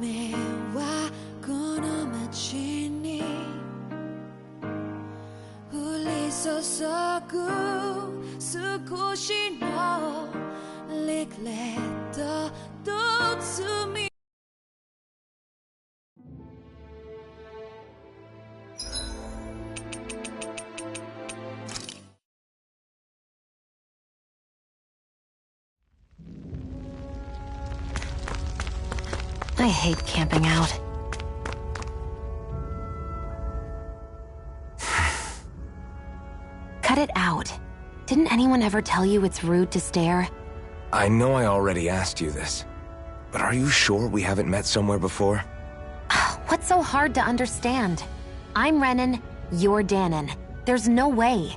夢はこの街に降り注ぐ少しのリグレットと罪I hate camping out. Cut it out. Didn't anyone ever tell you it's rude to stare? I know I already asked you this, but are you sure we haven't met somewhere before? What's so hard to understand? I'm Renan, you're Danon. There's no way.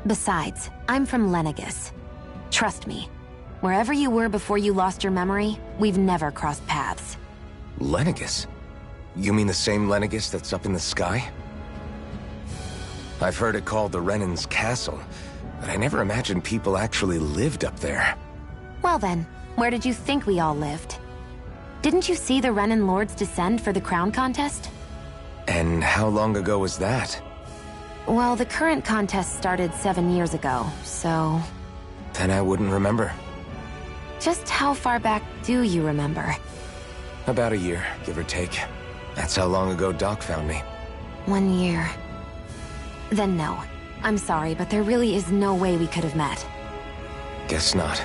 Besides, I'm from Lenegis. Trust me. Wherever you were before you lost your memory, we've never crossed paths. Lenegis? You mean the same Lenegis that's up in the sky? I've heard it called the Renan's Castle, but I never imagined people actually lived up there. Well then, where did you think we all lived? Didn't you see the Renan Lords descend for the crown contest? And how long ago was that? Well, the current contest started 7 years ago, so... Then I wouldn't remember. Just how far back do you remember? About a year, give or take. That's how long ago Doc found me. 1 year. Then no. I'm sorry, but there really is no way we could have met. Guess not.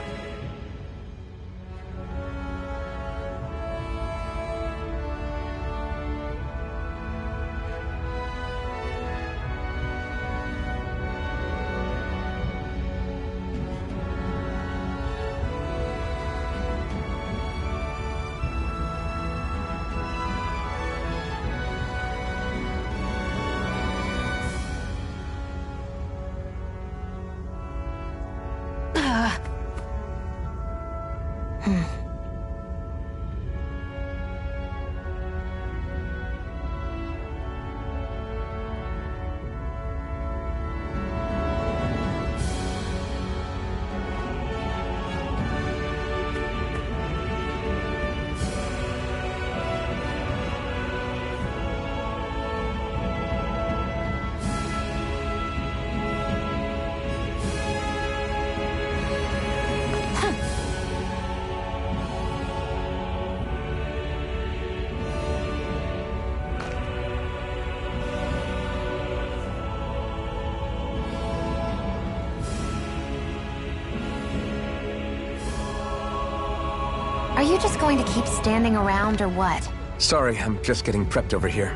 Are you just going to keep standing around or what? Sorry, I'm just getting prepped over here.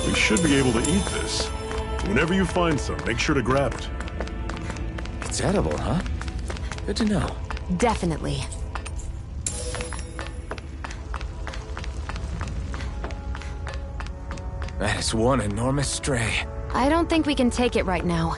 We should be able to eat this. Whenever you find some, make sure to grab it. It's edible, huh? Good to know. Definitely. That is one enormous stray. I don't think we can take it right now.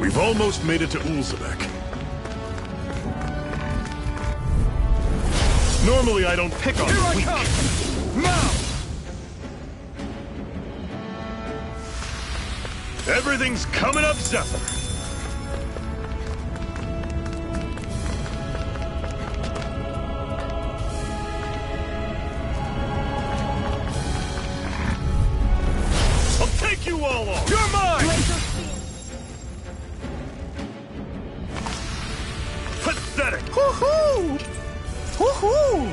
We've almost made it to Ulzebek. Normally I don't pick on the weak. Now! Everything's coming up, Zephyr. you all are! You're mine! Pathetic! Hoo-hoo! Hoo-hoo!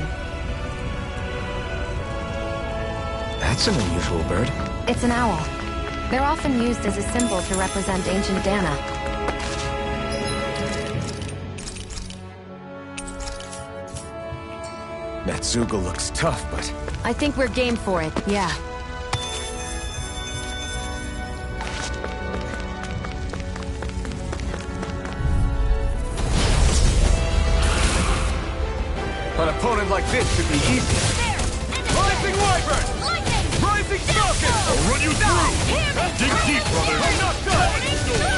That's an unusual bird. It's an owl. They're often used as a symbol to represent ancient Dana. That Zoogle looks tough, but... I think we're game for it, yeah. An opponent like this should be easy. Rising Wyvern! Rising Falcon! I'll run you through! Dig deep, brother! I'm not done!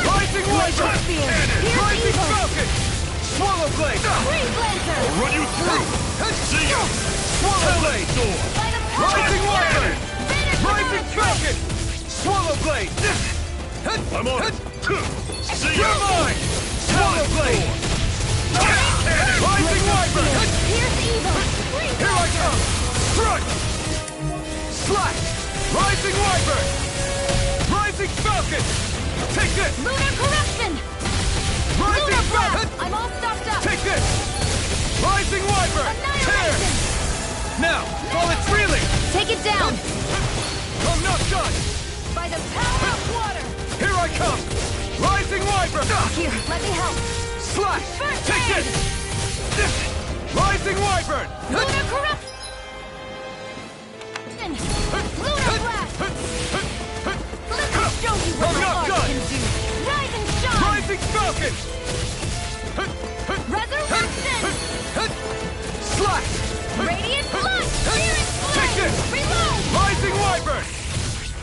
Rising Wyvern! Rising Falcon! Swallow Blade! I'll run you through! See ya! Swallow Blade! Sword! Rising Wyvern! Rising Falcon! Swallow Blade! I'm on it! See ya! You're mine! Swallow Blade! Rising Wyvern! Here I come! Strike! Slash! Rising Wyvern! Rising Falcon! Take this! Lunar corruption! Rising Lunar Falcon! blast! I'm all stopped up! Take this! Rising Wyvern! Tear! Annihilation! Now, while it's reeling! Take it down! I'm not done! By the power of water! Here I come! Rising Wyvern! Here, let me help. Slash! First Take aid! this! Rising Wyvern! Lunar corruption! Lunar blast! Let me show you what I'm my not art done. can do! Rise and shine! Rising Falcon! Resurrection! Slash! Radiant blood! Spirit Take flame! this! Reload! Rising Wyvern!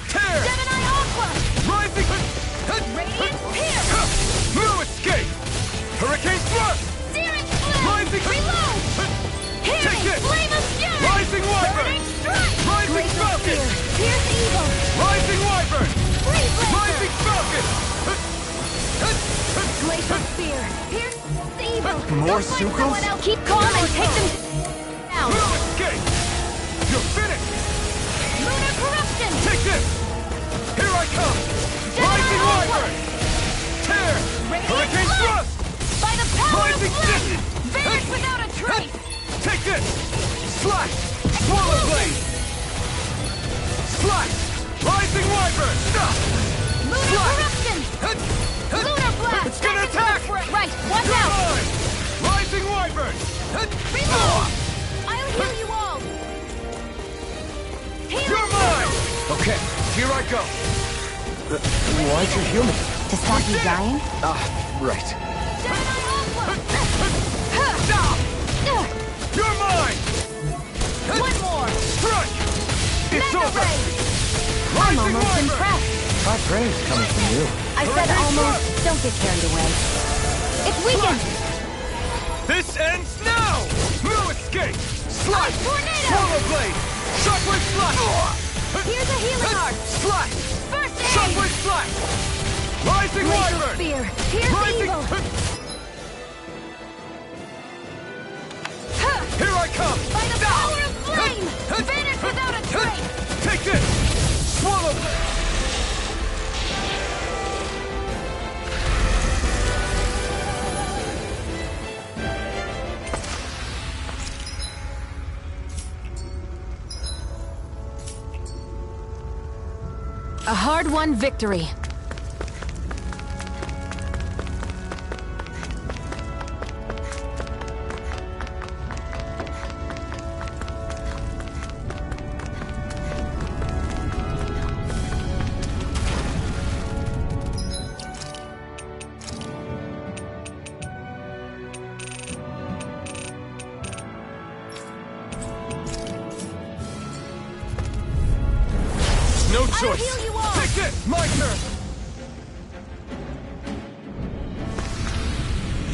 Tear! Gemini aqua! Rising... Radiant pierce! No escape! Hurricane Thrust! Searing flame! Rising... Reload! Take Hearing this! flame of fury! Rising Wyvern! Burning strike! Rising Glacial Falcon! spear! Pierce evil! Rising Wyvern! Freeze laser! Rising Falcon! Glacial spear! Pierce evil! More Go find Zoogles? someone else. Keep calm and take them down! No escape! You're finished! Lunar corruption! Take this! Here I come! Rising Gemini Wyvern! Tear! Radiant Hurricane blood! Thrust! By the power Rising of flame! Vanish without a trace! Take this! Slash! Swallow Blade! Slash! Rising Wyvern! Lunar corruption! Lunar blast! It's gonna Back into attack! the fray. Right, watch You're out! mine! Rising Wyvern! Reload! I'll heal you all! Heal You're mine! Okay, here I go. Why'd you heal me? To stop you dying? Right. Gemini aqua! You're mine! One more! Strike! It's Mega over! ray! I'm Rising almost Wyvern! impressed. High praise coming from you. I said almost. Don't get carried away. It's weakened! This ends now! No escape! Slash! Tornado! Swallow Blade! Shockwave Slash! Here's a healing art! Slash! First aid! Shockwave Slash! Rising Glacial Wyvern! spear! Pierce Rising... evil! Here I come! By the power of flame! Vanish without a trace! Take this! Swallow Blade! A hard-won victory. No I'll choice! heal you all! Take this! My turn!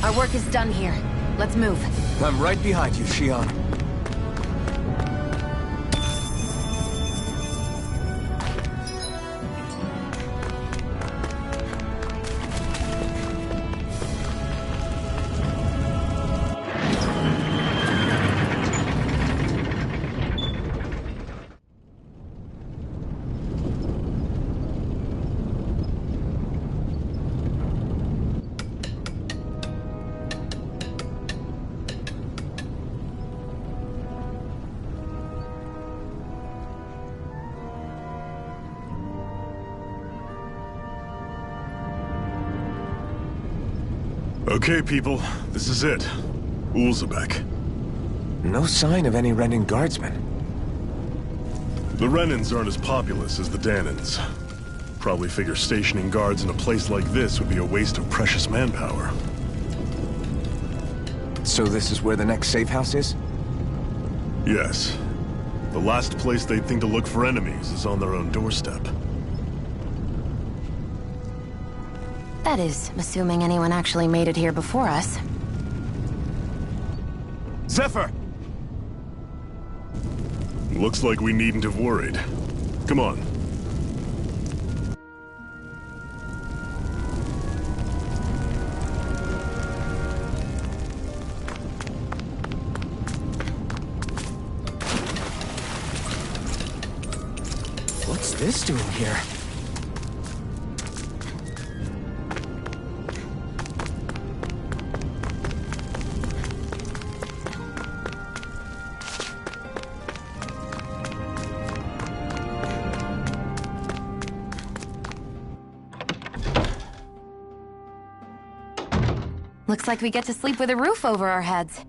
Our work is done here. Let's move. I'm right behind you, Xion. Okay, people, this is it. Ulzebek. No sign of any Renan guardsmen. The Renans aren't as populous as the Danans. Probably figure stationing guards in a place like this would be a waste of precious manpower. So this is where the next safe house is? Yes. The last place they'd think to look for enemies is on their own doorstep. That is, assuming anyone actually made it here before us. Zephyr! Looks like we needn't have worried. Come on. What's this doing here? Looks like we get to sleep with a roof over our heads.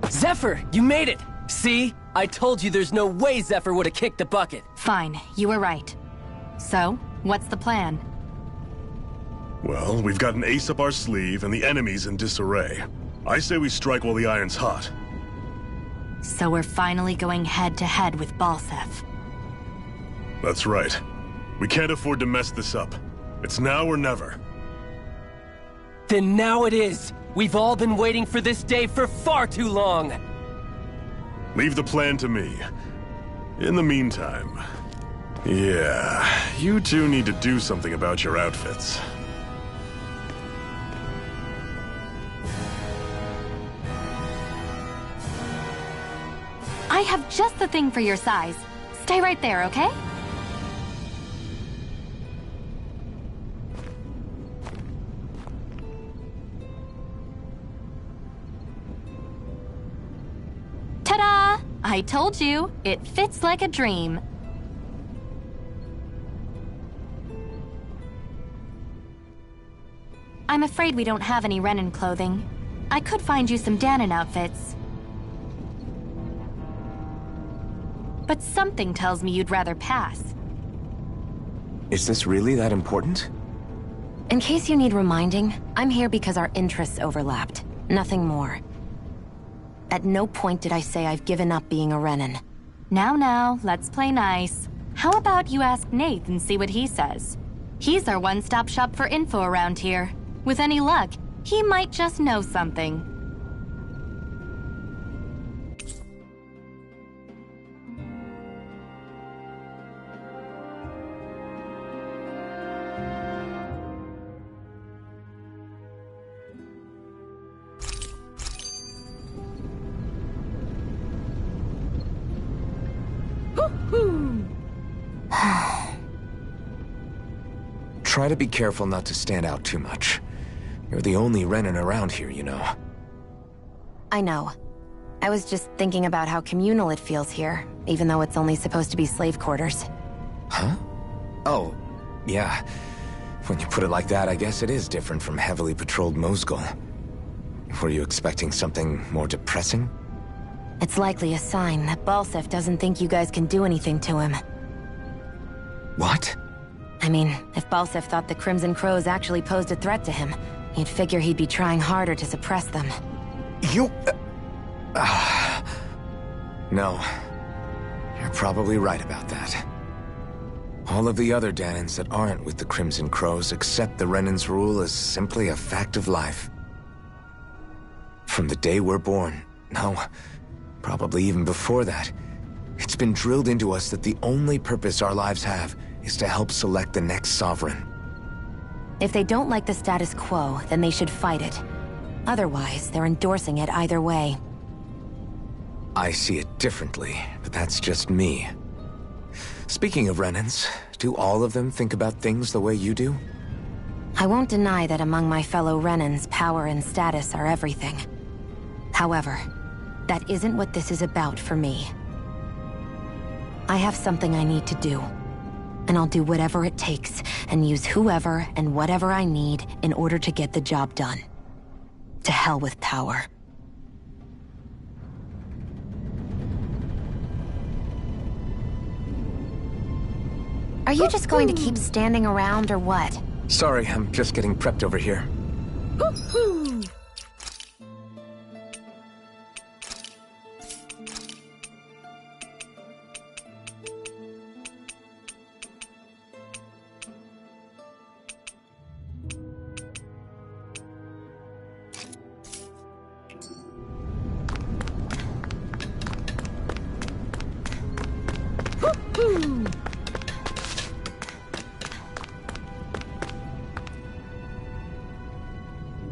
Zephyr, you made it! See? I told you there's no way Zephyr would have kicked the bucket. Fine, you were right. So, what's the plan? Well, we've got an ace up our sleeve and the enemy's in disarray. I say we strike while the iron's hot. So we're finally going head-to-head with Balsef. That's right. We can't afford to mess this up. It's now or never. Then now it is! We've all been waiting for this day for far too long! Leave the plan to me. In the meantime... yeah, you two need to do something about your outfits. I have just the thing for your size. Stay right there, okay? Ta-da! I told you, it fits like a dream. I'm afraid we don't have any Renan clothing. I could find you some Danan outfits. But something tells me you'd rather pass. Is this really that important? In case you need reminding, I'm here because our interests overlapped. Nothing more. At no point did I say I've given up being a Renan. Now, let's play nice. How about you ask Nate and see what he says? He's our one-stop shop for info around here. With any luck, he might just know something. Try to be careful not to stand out too much. You're the only Renan around here, you know. I know. I was just thinking about how communal it feels here, even though it's only supposed to be slave quarters. Huh? Oh, yeah. When you put it like that, I guess it is different from heavily patrolled Mosgul. Were you expecting something more depressing? It's likely a sign that Balsef doesn't think you guys can do anything to him. What? I mean, if Balsef thought the Crimson Crows actually posed a threat to him, you'd figure he'd be trying harder to suppress them. You... No. You're probably right about that. All of the other Danans that aren't with the Crimson Crows accept the Renan's rule as simply a fact of life. From the day we're born, no, probably even before that, it's been drilled into us that the only purpose our lives have is to help select the next sovereign. If they don't like the status quo, then they should fight it. Otherwise, they're endorsing it either way. I see it differently, but that's just me. Speaking of Renans, do all of them think about things the way you do? I won't deny that among my fellow Renans, power and status are everything. However, that isn't what this is about for me. I have something I need to do, and I'll do whatever it takes, and use whoever and whatever I need in order to get the job done. To hell with power. Are you just going to keep standing around, or what? Sorry, I'm just getting prepped over here.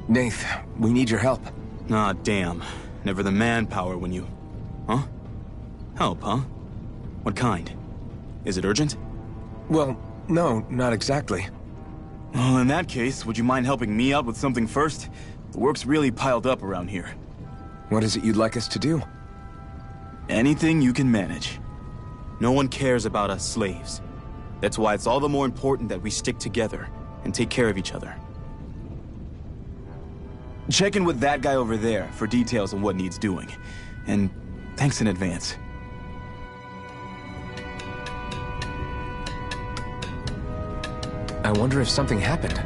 Nath, we need your help. Ah, damn. Never the manpower when you... Huh? Help, huh? What kind? Is it urgent? Well, no, not exactly. Well, in that case, would you mind helping me out with something first? The work's really piled up around here. What is it you'd like us to do? Anything you can manage. No one cares about us slaves. That's why it's all the more important that we stick together and take care of each other. Check in with that guy over there for details on what needs doing. And thanks in advance. I wonder if something happened.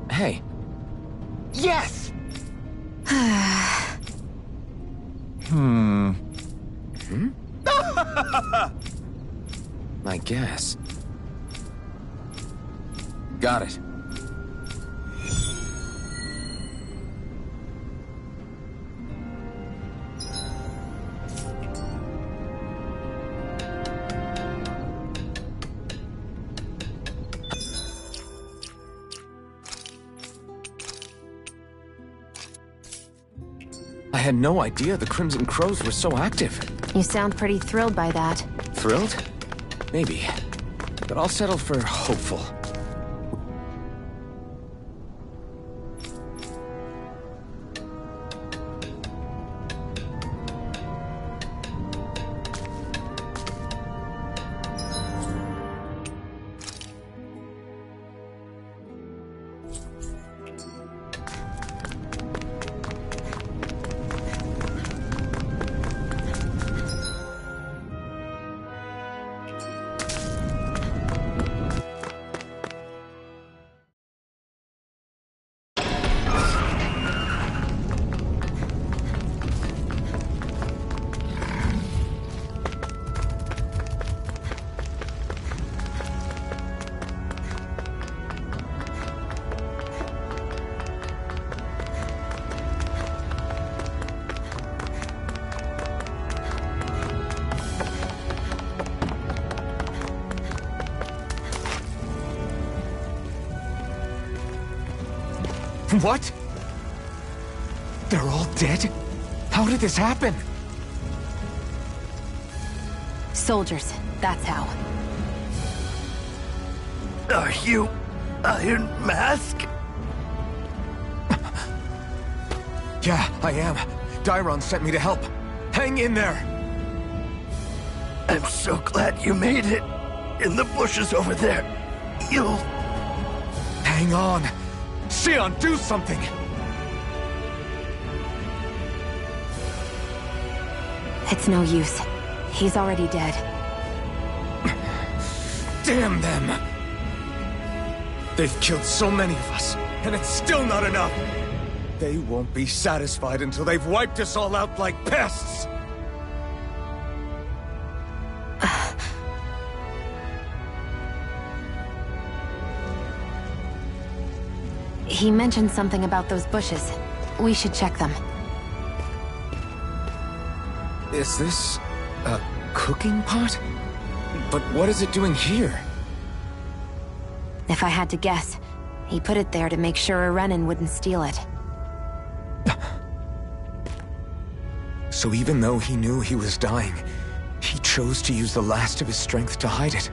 Hey. Yes! I guess. Got it. I had no idea the Crimson Crows were so active. You sound pretty thrilled by that. Thrilled? Maybe. But I'll settle for hopeful. What? They're all dead? How did this happen? Soldiers, that's how. Are you Iron Mask? Yeah, I am. Dairon sent me to help. Hang in there! I'm so glad you made it. In the bushes over there. You'll... Hang on! Sion, do something! It's no use. He's already dead. Damn them! They've killed so many of us, and it's still not enough! They won't be satisfied until they've wiped us all out like pests! He mentioned something about those bushes. We should check them. Is this... a cooking pot? But what is it doing here? If I had to guess, he put it there to make sure a Renin wouldn't steal it. So even though he knew he was dying, he chose to use the last of his strength to hide it,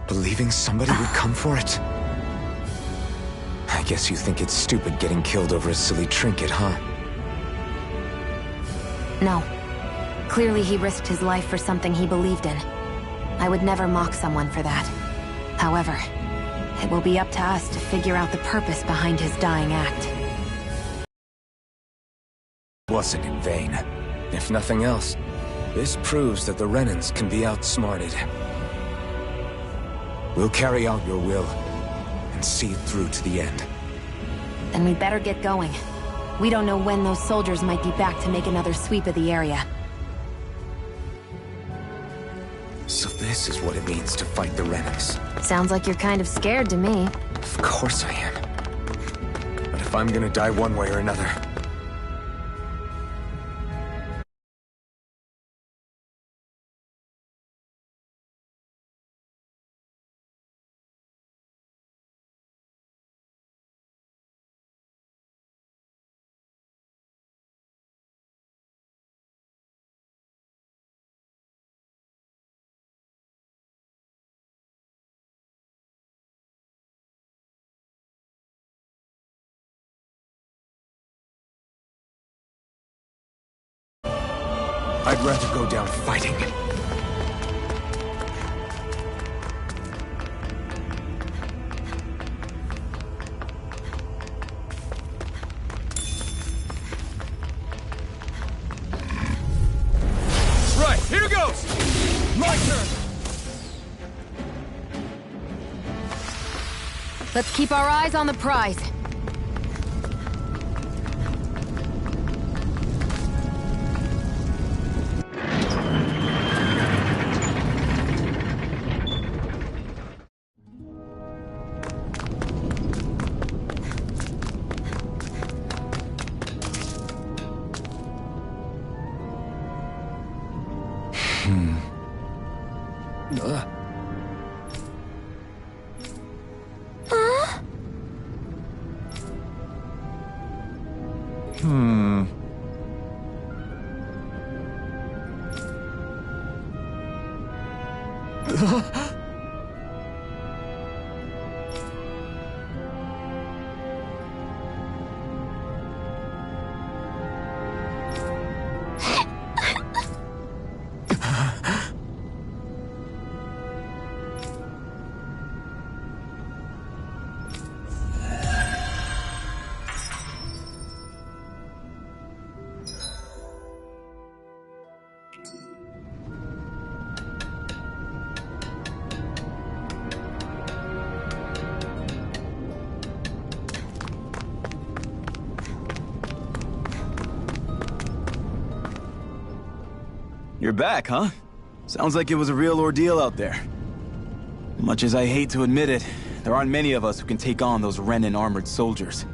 believing somebody would come for it. I guess you think it's stupid getting killed over a silly trinket, huh? No. Clearly he risked his life for something he believed in. I would never mock someone for that. However, it will be up to us to figure out the purpose behind his dying act. Wasn't in vain. If nothing else, this proves that the Renins can be outsmarted. We'll carry out your will, and see it through to the end. Then we'd better get going. We don't know when those soldiers might be back to make another sweep of the area. So this is what it means to fight the Renins. Sounds like you're kind of scared to me. Of course I am. But if I'm gonna die one way or another... I'd rather go down fighting. Right, here goes! My turn! Let's keep our eyes on the prize. You're back, huh? Sounds like it was a real ordeal out there. Much as I hate to admit it, there aren't many of us who can take on those Renin armored soldiers.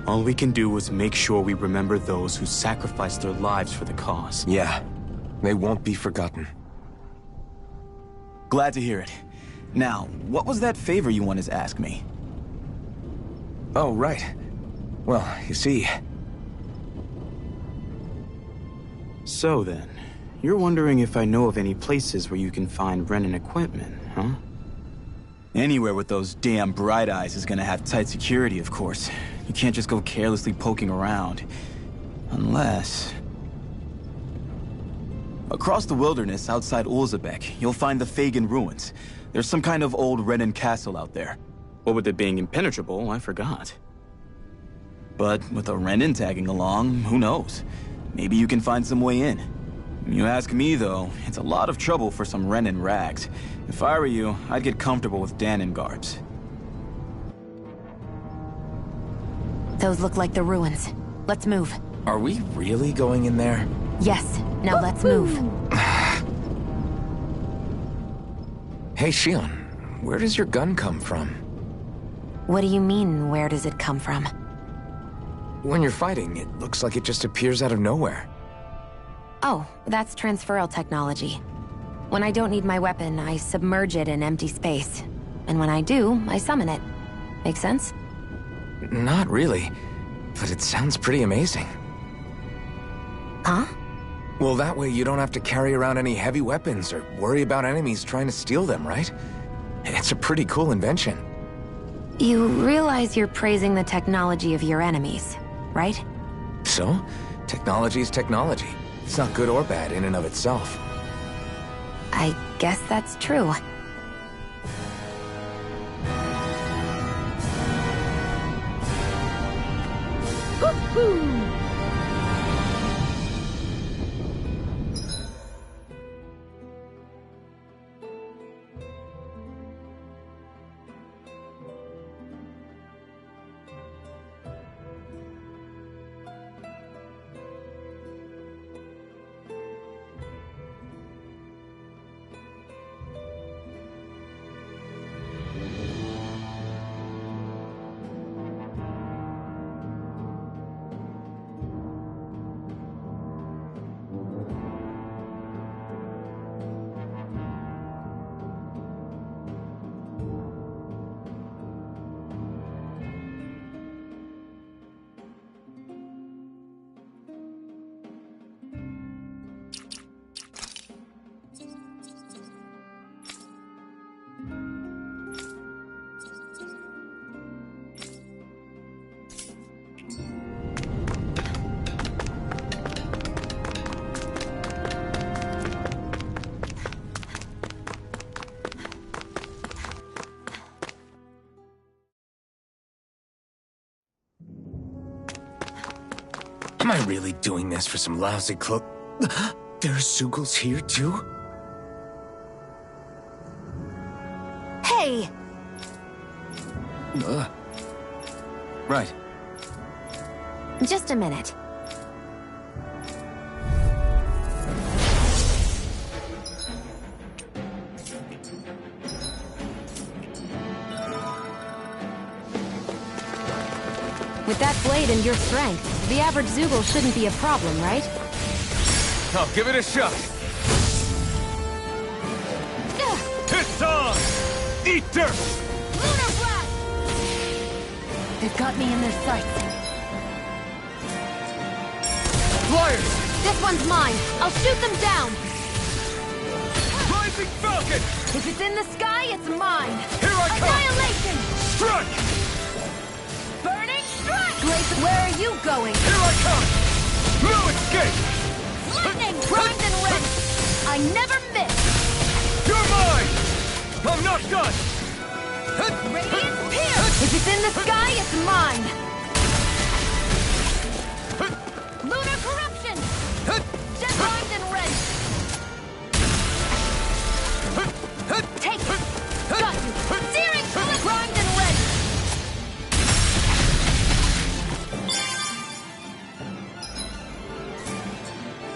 All we can do is make sure we remember those who sacrificed their lives for the cause. Yeah, they won't be forgotten. Glad to hear it. Now, what was that favor you wanted to ask me? Oh, right. Well, you see... So then, you're wondering if I know of any places where you can find Renin equipment, huh? Anywhere with those damn bright eyes is gonna have tight security, of course. You can't just go carelessly poking around. Unless... Across the wilderness outside Ulzebek, you'll find the Fagan ruins. There's some kind of old Renin castle out there. What with it being impenetrable, I forgot. But with a Renin tagging along, who knows? Maybe you can find some way in. You ask me, though, it's a lot of trouble for some Renin rags. If I were you, I'd get comfortable with Danon garbs. Those look like the ruins. Let's move. Are we really going in there? Yes. Now let's move. Hey, Shion, where does your gun come from? What do you mean, where does it come from? When you're fighting, it looks like it just appears out of nowhere. Oh, that's transferal technology. When I don't need my weapon, I submerge it in empty space. And when I do, I summon it. Make sense? Not really, but it sounds pretty amazing. Huh? Well, that way you don't have to carry around any heavy weapons or worry about enemies trying to steal them, right? It's a pretty cool invention. You realize you're praising the technology of your enemies, right? So? Technology's technology. It's not good or bad in and of itself. I guess that's true. Am I really doing this for some lousy cloak? There's Zugals here, too? Hey! Right. Just a minute. With that blade and your strength, the average Zugal shouldn't be a problem, right? I'll give it a shot. It's on! Eat dirt! Lunar Blast! They've got me in their sights. Flyers! This one's mine. I'll shoot them down. Rising Falcon! If it's in the sky, it's mine. Here I come! Annihilation! Strike! Burning strike! Grayson, where are you going? Here I come! No escape! Lightning! Primed and red! I never miss! You're mine! I'm not done! Radiant Pierce! If it's in the sky, it's mine! Lunar Corruption! Jet primed and red! Take it! Got you! Searing bullet primed and red!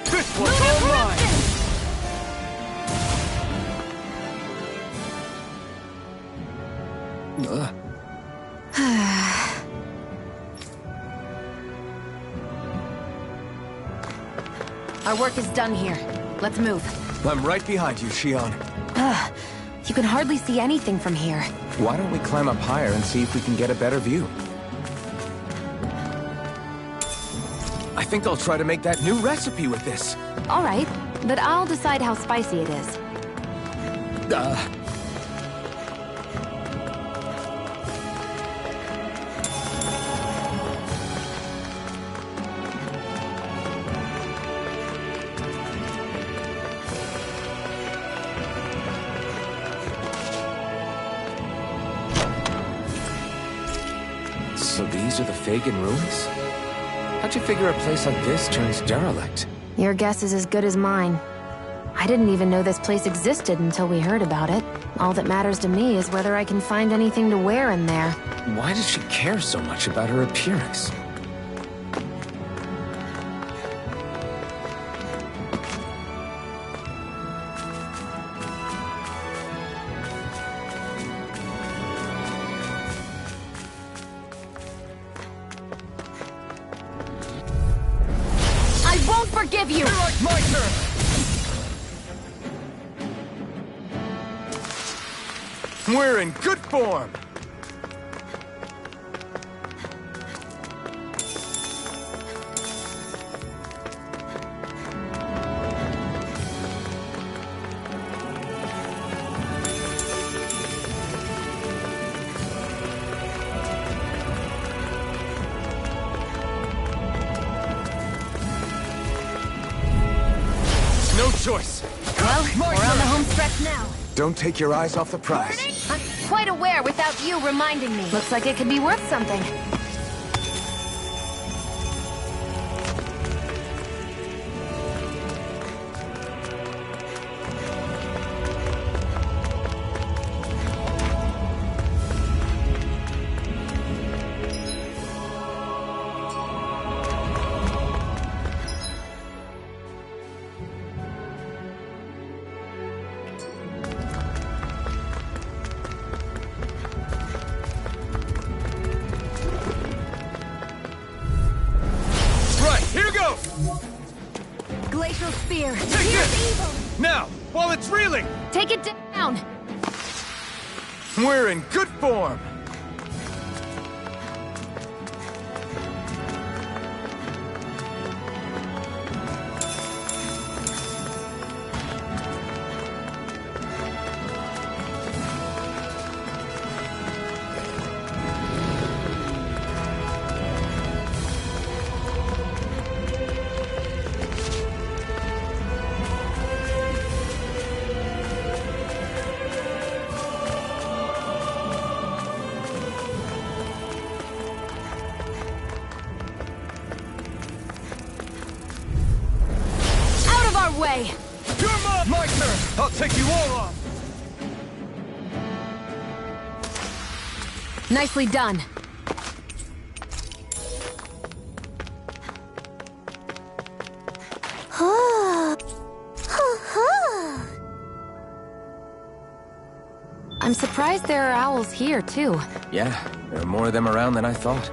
This one's Lunar all mine! Corruption! Our work is done here. Let's move. I'm right behind you, Shion. You can hardly see anything from here. Why don't we climb up higher and see if we can get a better view? think I'll try to make that new recipe with this. All right, but I'll decide how spicy it is. So these are the Fagin ruins? How'd you figure a place like this turns derelict? Your guess is as good as mine. I didn't even know this place existed until we heard about it. All that matters to me is whether I can find anything to wear in there. Why does she care so much about her appearance? I won't forgive you! My turn! We're in good form! No choice! Well, we're on the home stretch now. Don't take your eyes off the prize. I'm quite aware without you reminding me. Looks like it could be worth something. Here goes! Glacial spear. Take this! Now, while it's reeling! Take it down. We're in good form! Way. Your mom! My turn! I'll take you all off! Nicely done. I'm surprised there are owls here, too. Yeah, there are more of them around than I thought.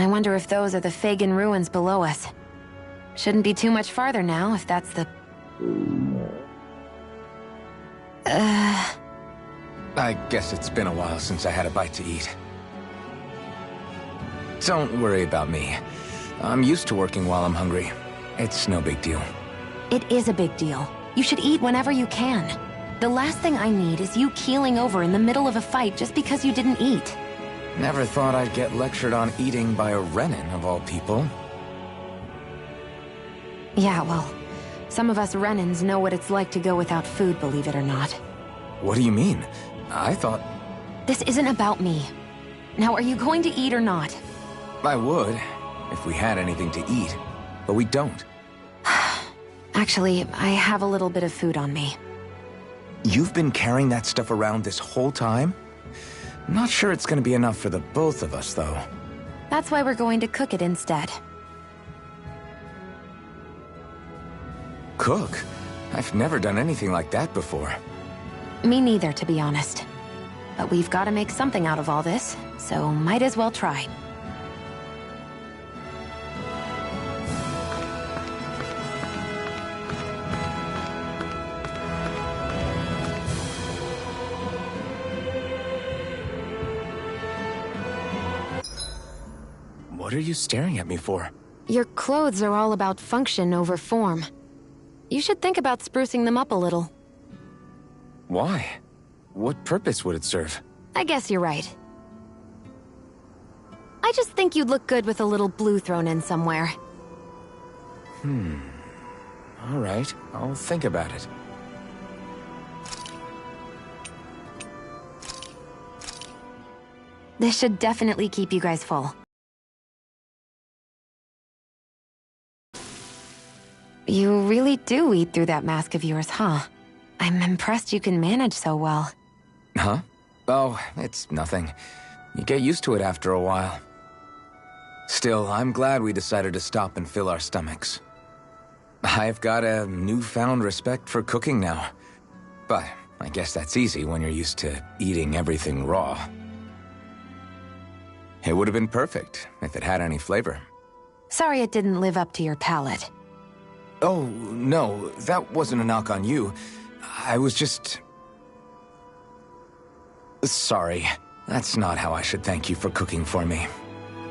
I wonder if those are the Fagin ruins below us. Shouldn't be too much farther now, if that's the... I guess it's been a while since I had a bite to eat. Don't worry about me. I'm used to working while I'm hungry. It's no big deal. It is a big deal. You should eat whenever you can. The last thing I need is you keeling over in the middle of a fight just because you didn't eat. Never thought I'd get lectured on eating by a Renin, of all people. Yeah, well, some of us Renins know what it's like to go without food, believe it or not. What do you mean? I thought... This isn't about me. Now, are you going to eat or not? I would, if we had anything to eat, but we don't. Actually, I have a little bit of food on me. You've been carrying that stuff around this whole time? Not sure it's gonna be enough for the both of us, though. That's why we're going to cook it instead. Cook? I've never done anything like that before. Me neither, to be honest. But we've got to make something out of all this, so might as well try. What are you staring at me for? Your clothes are all about function over form. You should think about sprucing them up a little. Why? What purpose would it serve? I guess you're right. I just think you'd look good with a little blue thrown in somewhere. All right, I'll think about it. This should definitely keep you guys full. You really do eat through that mask of yours, huh? I'm impressed you can manage so well. Huh? Oh, it's nothing. You get used to it after a while. Still, I'm glad we decided to stop and fill our stomachs. I've got a newfound respect for cooking now. But I guess that's easy when you're used to eating everything raw. It would have been perfect if it had any flavor. Sorry it didn't live up to your palate. Oh, no, that wasn't a knock on you. I was just... Sorry. That's not how I should thank you for cooking for me.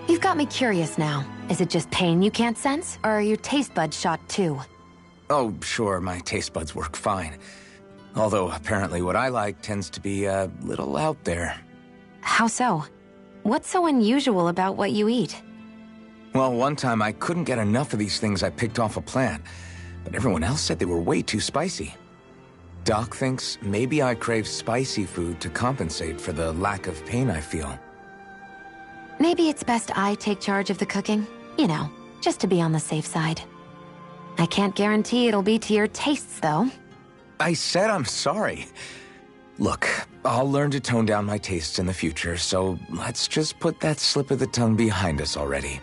You've got me curious now. Is it just pain you can't sense, or are your taste buds shot too? Oh, sure, my taste buds work fine. Although, apparently what I like tends to be a little out there. How so? What's so unusual about what you eat? Well, one time I couldn't get enough of these things I picked off a plant, but everyone else said they were way too spicy. Doc thinks maybe I crave spicy food to compensate for the lack of pain I feel. Maybe it's best I take charge of the cooking. You know, just to be on the safe side. I can't guarantee it'll be to your tastes, though. I said I'm sorry. Look, I'll learn to tone down my tastes in the future, so let's just put that slip of the tongue behind us already.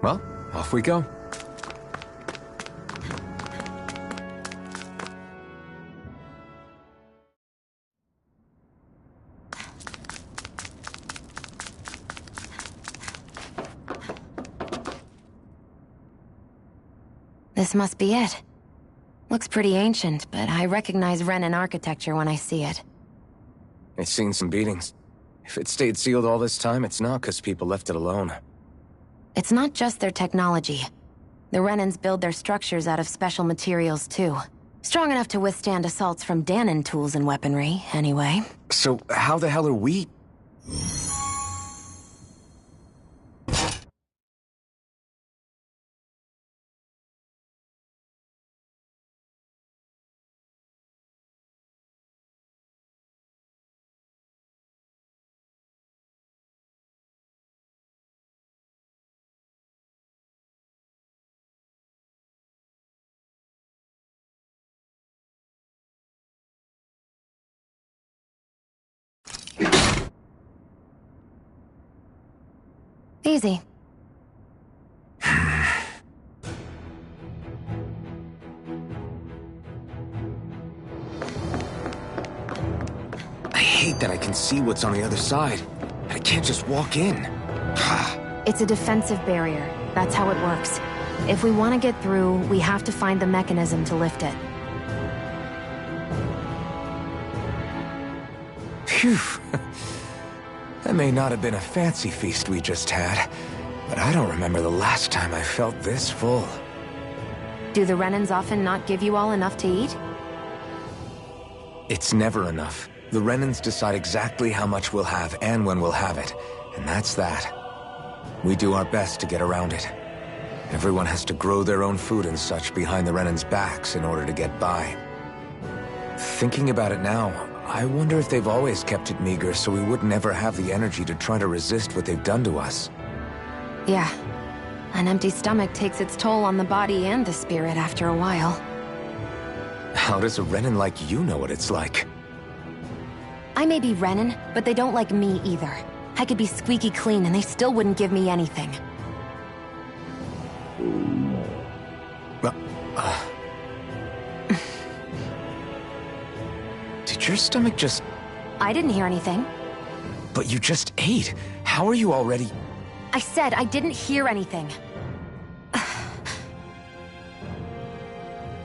Well, off we go. This must be it. Looks pretty ancient, but I recognize Renin architecture when I see it. It's seen some beatings. If it stayed sealed all this time, it's not because people left it alone. It's not just their technology. The Renins build their structures out of special materials, too. Strong enough to withstand assaults from Danon tools and weaponry, anyway. So how the hell are we... Easy. light that I can see what's on the other side. I can't just walk in. It's a defensive barrier. That's how it works. If we want to get through, we have to find the mechanism to lift it. Phew. That may not have been a fancy feast we just had, but I don't remember the last time I felt this full. Do the Renans often not give you all enough to eat? It's never enough. The Renans decide exactly how much we'll have and when we'll have it, and that's that. We do our best to get around it. Everyone has to grow their own food and such behind the Renans' backs in order to get by. Thinking about it now, I wonder if they've always kept it meager so we would never have the energy to try to resist what they've done to us. Yeah. An empty stomach takes its toll on the body and the spirit after a while. How does a Renan like you know what it's like? I may be Renan, but they don't like me either. I could be squeaky clean and they still wouldn't give me anything. Did your stomach just... I didn't hear anything. But you just ate. How are you already... I said I didn't hear anything.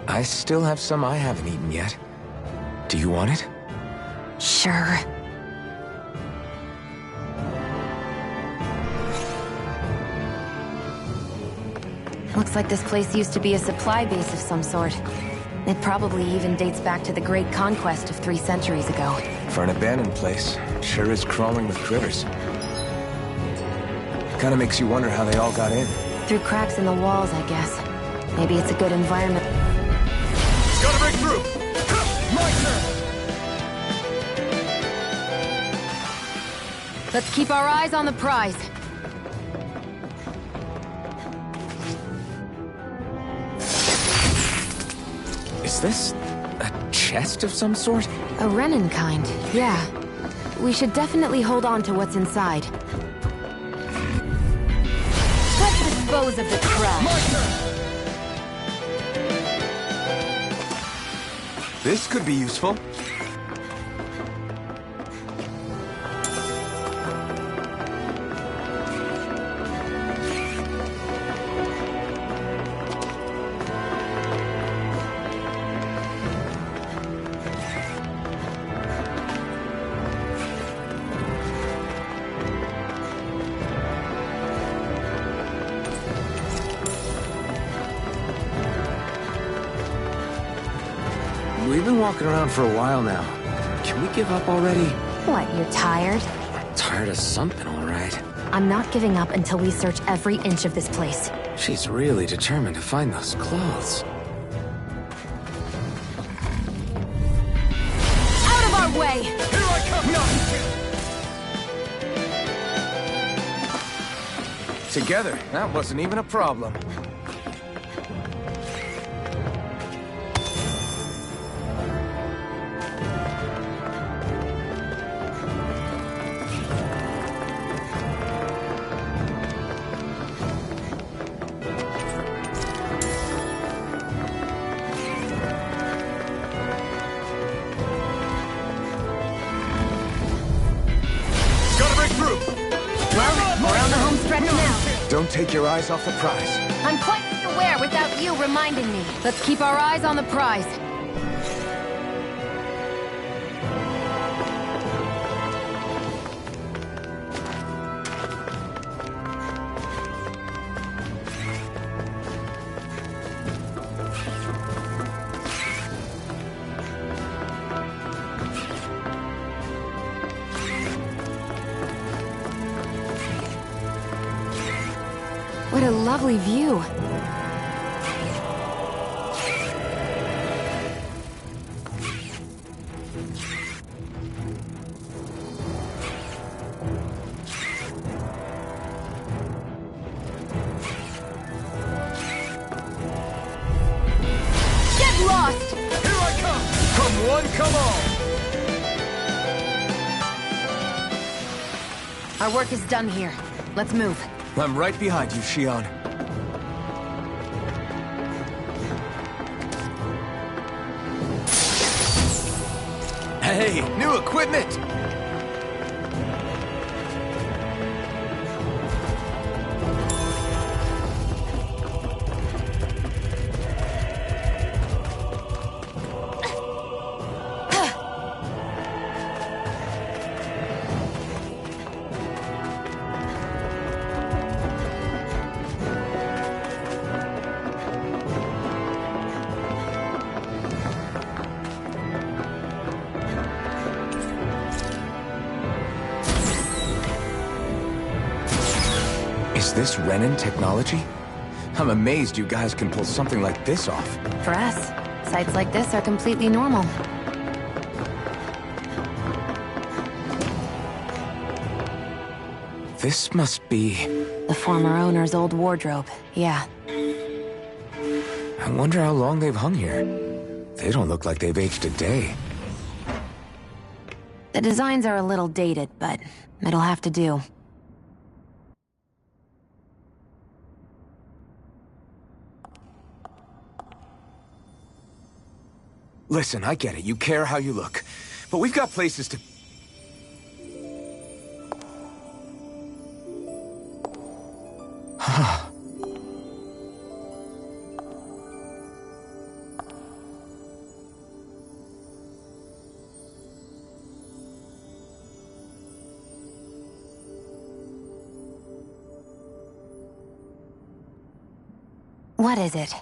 I still have some I haven't eaten yet. Do you want it? Sure. Looks like this place used to be a supply base of some sort. It probably even dates back to the Great Conquest of 3 centuries ago. For an abandoned place, it sure is crawling with critters. Kinda makes you wonder how they all got in. Through cracks in the walls, I guess. Maybe it's a good environment. Gotta break through! My turn! Let's keep our eyes on the prize. Is this a chest of some sort? A Renan kind, yeah. We should definitely hold on to what's inside. Let's dispose of the trash. My turn! This could be useful. We've been walking around for a while now. Can we give up already? What, you're tired? Tired of something, all right. I'm not giving up until we search every inch of this place. She's really determined to find those clothes. Out of our way! Here I come! No! Together, that wasn't even a problem. Don't take your eyes off the prize. I'm quite aware without you reminding me. Let's keep our eyes on the prize. What a lovely view. Get lost! Here I come! Come one, come all! Our work is done here. Let's move. I'm right behind you, Shion. Hey, new equipment! Is this Renin technology? I'm amazed you guys can pull something like this off. For us, sites like this are completely normal. This must be... The former owner's old wardrobe, yeah. I wonder how long they've hung here. They don't look like they've aged a day. The designs are a little dated, but it'll have to do. Listen, I get it. You care how you look. But we've got places to... What is it?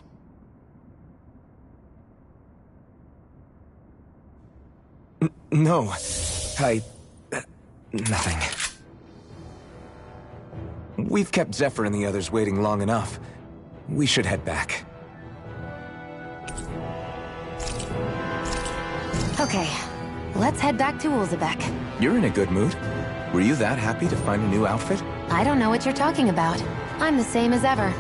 No. Nothing. We've kept Zephyr and the others waiting long enough. We should head back. Okay, let's head back to Ulzebek. You're in a good mood. Were you that happy to find a new outfit? I don't know what you're talking about. I'm the same as ever.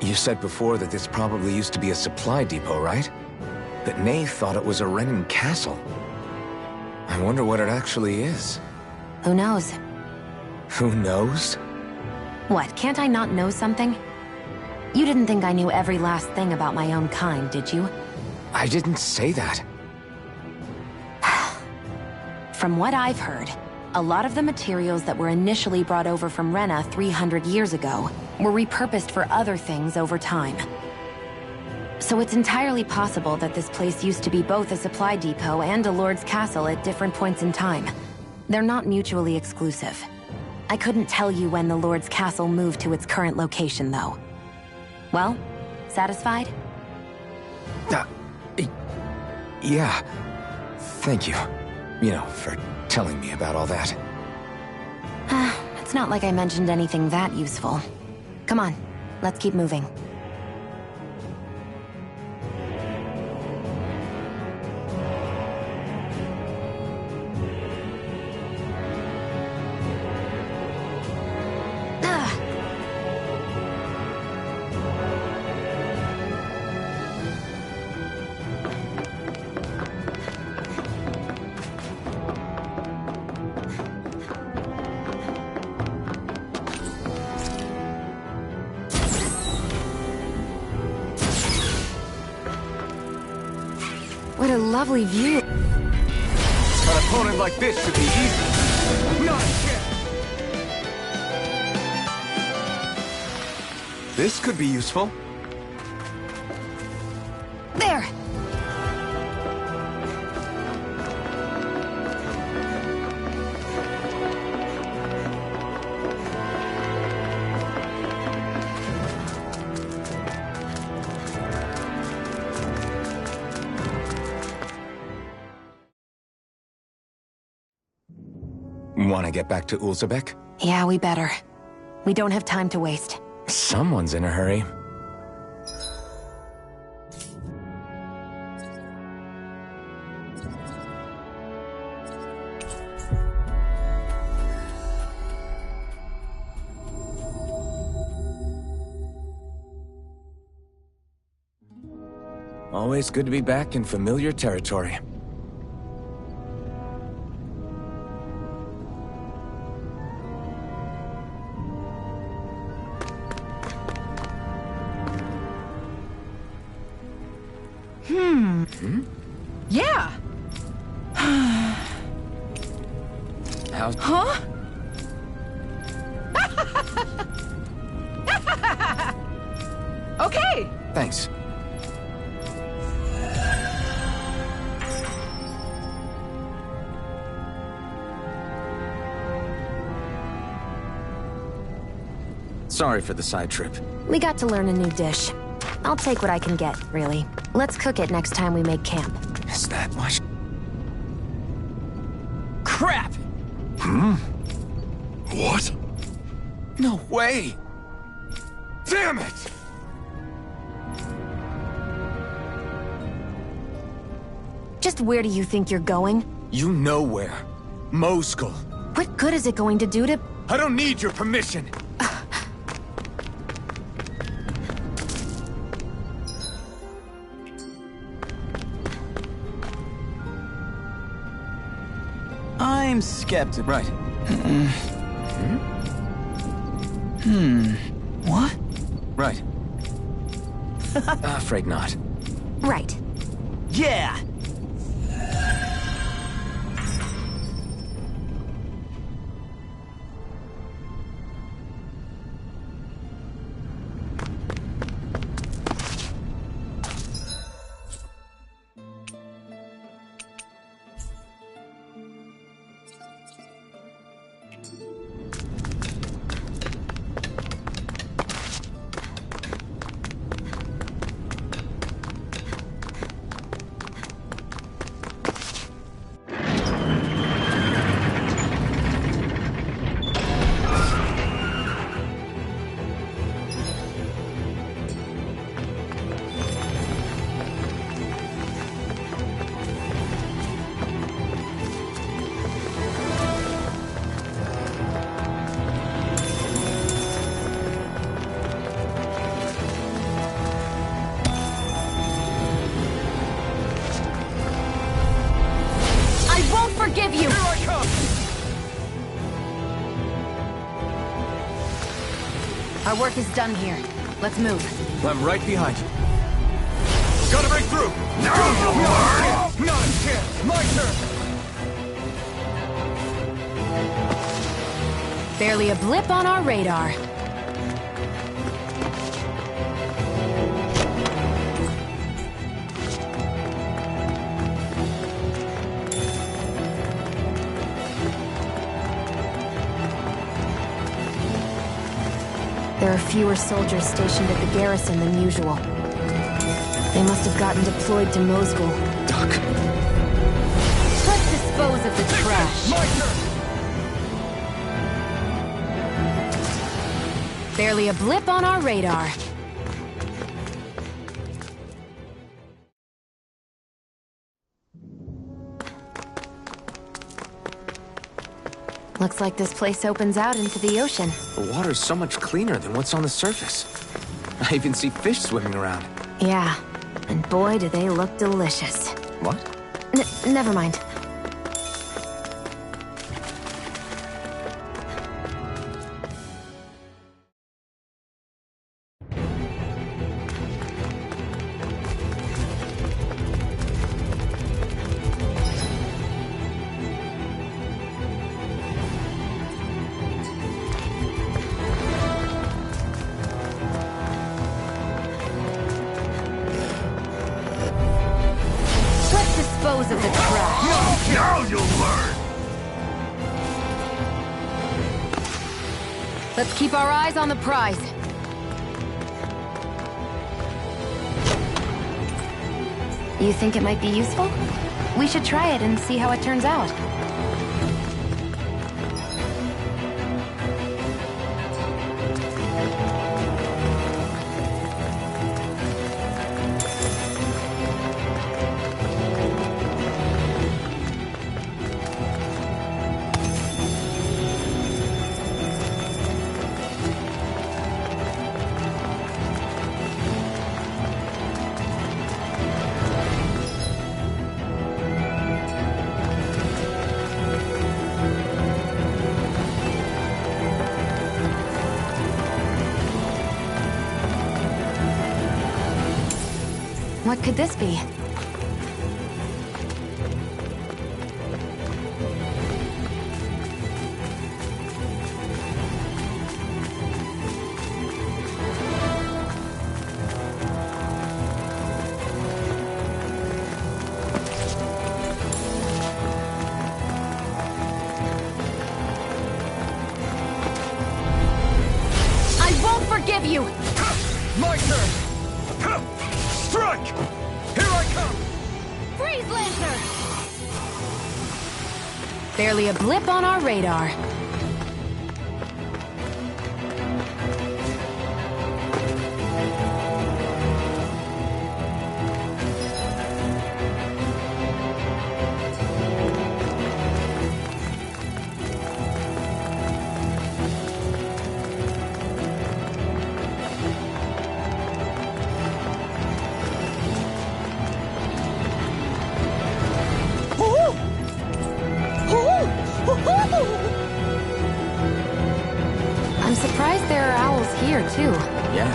You said before that this probably used to be a supply depot, right? But Nay thought it was a Renin castle. I wonder what it actually is. Who knows? Who knows? What, can't I not know something? You didn't think I knew every last thing about my own kind, did you? I didn't say that. From what I've heard, a lot of the materials that were initially brought over from Rena 300 years ago were repurposed for other things over time. So it's entirely possible that this place used to be both a supply depot and a lord's castle at different points in time. They're not mutually exclusive. I couldn't tell you when the lord's castle moved to its current location, though. Well, satisfied? Yeah. Thank you. You know, for telling me about all that. It's not like I mentioned anything that useful. Come on, let's keep moving. What a lovely view. An opponent like this should be easy. Not a chance. This could be useful. There! Want to get back to Ulzebek? Yeah, we better. We don't have time to waste. Someone's in a hurry. Always good to be back in familiar territory. Yeah. How's... Huh? Okay. Thanks. Sorry for the side trip. We got to learn a new dish. I'll take what I can get, really. Let's cook it next time we make camp. Is that what? Crap! What? No way! Damn it! Just where do you think you're going? You know where. Mosul. What good is it going to do to... I don't need your permission. I'm skeptical. Right. What? Right. Afraid not. Right. Yeah! Forgive you! Here I come! Our work is done here. Let's move. I'm right behind you. Gotta break through! Not a chance! My turn! Barely a blip on our radar. There are fewer soldiers stationed at the garrison than usual. They must have gotten deployed to Mosul. Duck. Let's dispose of the trash. My turn! Barely a blip on our radar. Looks like this place opens out into the ocean. The water's so much cleaner than what's on the surface. I even see fish swimming around. Yeah, and boy do they look delicious. What? Never mind. Dispose of the trash. Now you'll learn! Let's keep our eyes on the prize. You think it might be useful? We should try it and see how it turns out. What could this be? I won't you! My turn! Strike! Here I come! Freeze Lancer! Barely a blip on our radar. I'm surprised there are owls here, too. Yeah,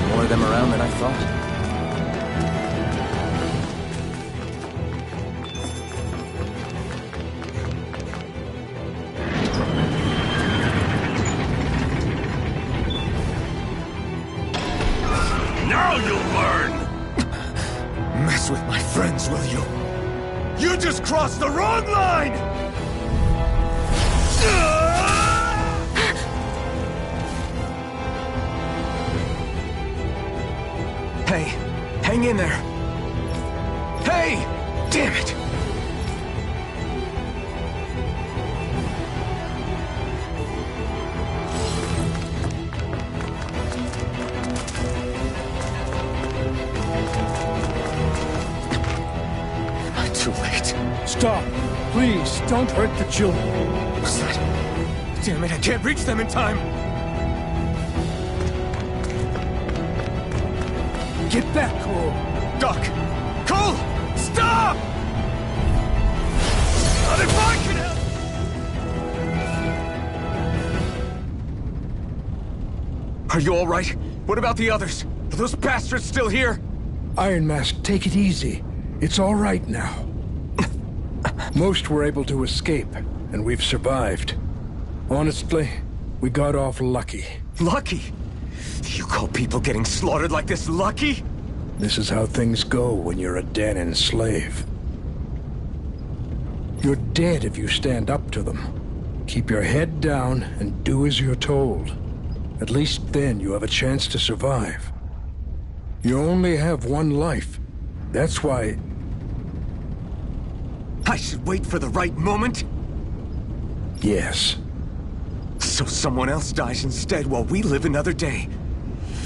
more of them around than I thought. Now you'll learn! Mess with my friends, will you? You just crossed the wrong line! Hey, hang in there. Hey! Damn it! Too late. Stop! Please, don't hurt the children. What's that? Damn it, I can't reach them in time! Get back, Cole! Doc! Cole! Stop! Not if I can help! Are you all right? What about the others? Are those bastards still here? Iron Mask, take it easy. It's all right now. Most were able to escape, and we've survived. Honestly, we got off lucky. Lucky? You call people getting slaughtered like this lucky? This is how things go when you're a Danon slave. You're dead if you stand up to them. Keep your head down and do as you're told. At least then you have a chance to survive. You only have one life. That's why... I should wait for the right moment? Yes. So someone else dies instead while we live another day.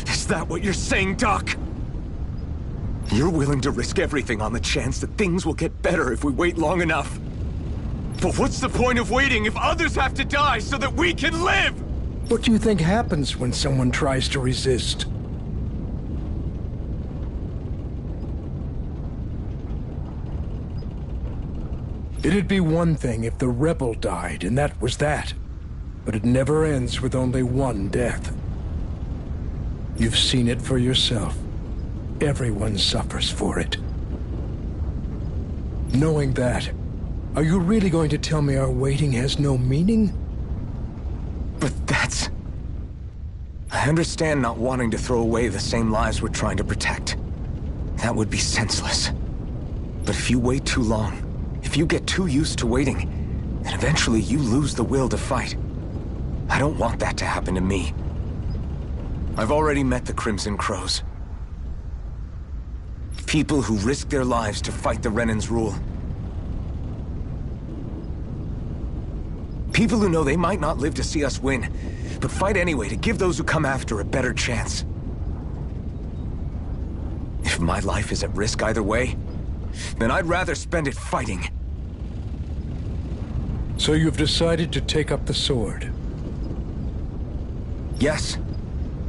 Is that what you're saying, Doc? You're willing to risk everything on the chance that things will get better if we wait long enough. But what's the point of waiting if others have to die so that we can live? What do you think happens when someone tries to resist? It'd be one thing if the rebel died, and that was that. But it never ends with only one death. You've seen it for yourself. Everyone suffers for it. Knowing that, are you really going to tell me our waiting has no meaning? But that's... I understand not wanting to throw away the same lives we're trying to protect. That would be senseless. But if you wait too long, if you get too used to waiting, then eventually you lose the will to fight. I don't want that to happen to me. I've already met the Crimson Crows. People who risk their lives to fight the Renan's rule. People who know they might not live to see us win, but fight anyway to give those who come after a better chance. If my life is at risk either way, then I'd rather spend it fighting. So you've decided to take up the sword? Yes,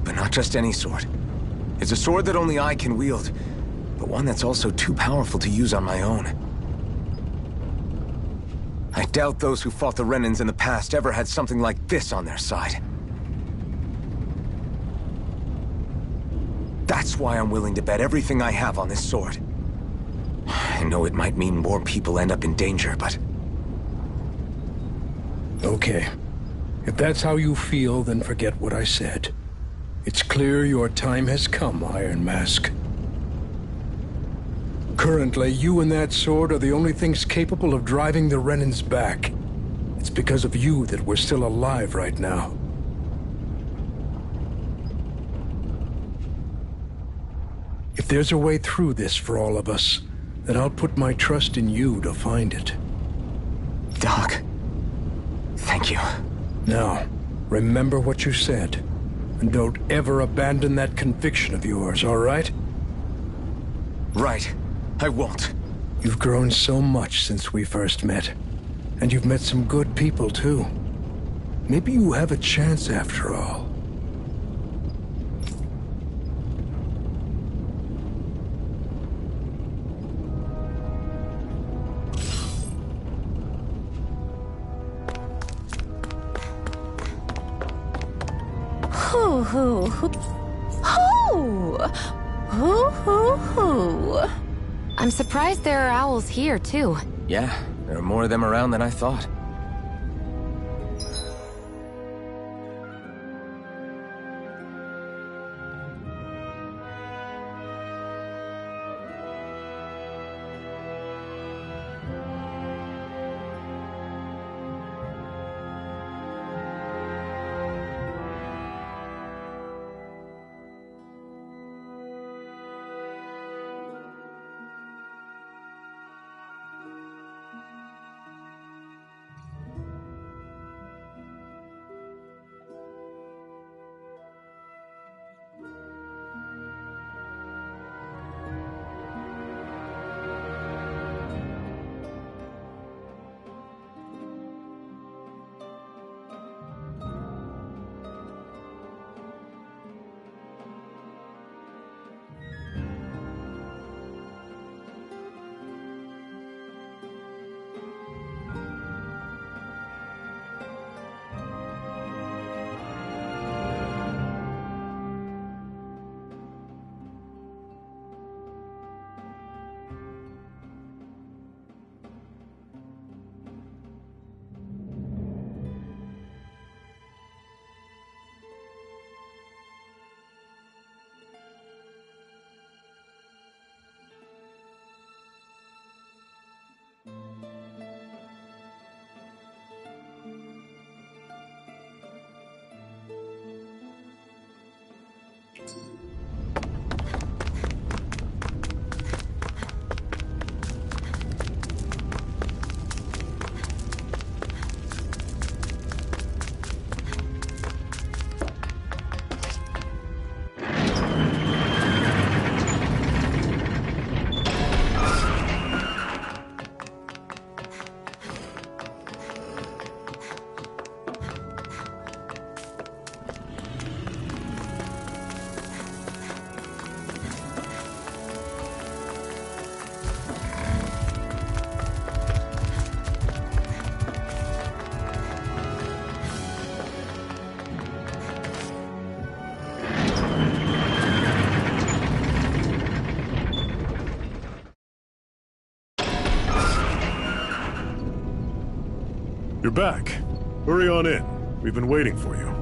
but not just any sword. It's a sword that only I can wield, but one that's also too powerful to use on my own. I doubt those who fought the Renans in the past ever had something like this on their side. That's why I'm willing to bet everything I have on this sword. I know it might mean more people end up in danger, but... Okay. If that's how you feel, then forget what I said. It's clear your time has come, Iron Mask. Currently, you and that sword are the only things capable of driving the Renans back. It's because of you that we're still alive right now. If there's a way through this for all of us, then I'll put my trust in you to find it. Doc, thank you. Now, remember what you said, and don't ever abandon that conviction of yours, all right? Right. I won't. You've grown so much since we first met, and you've met some good people, too. Maybe you have a chance after all. Hoo hoo hoo. Hoo hoo hoo. I'm surprised there are owls here, too. Yeah, there are more of them around than I thought. You're back. Hurry on in. We've been waiting for you.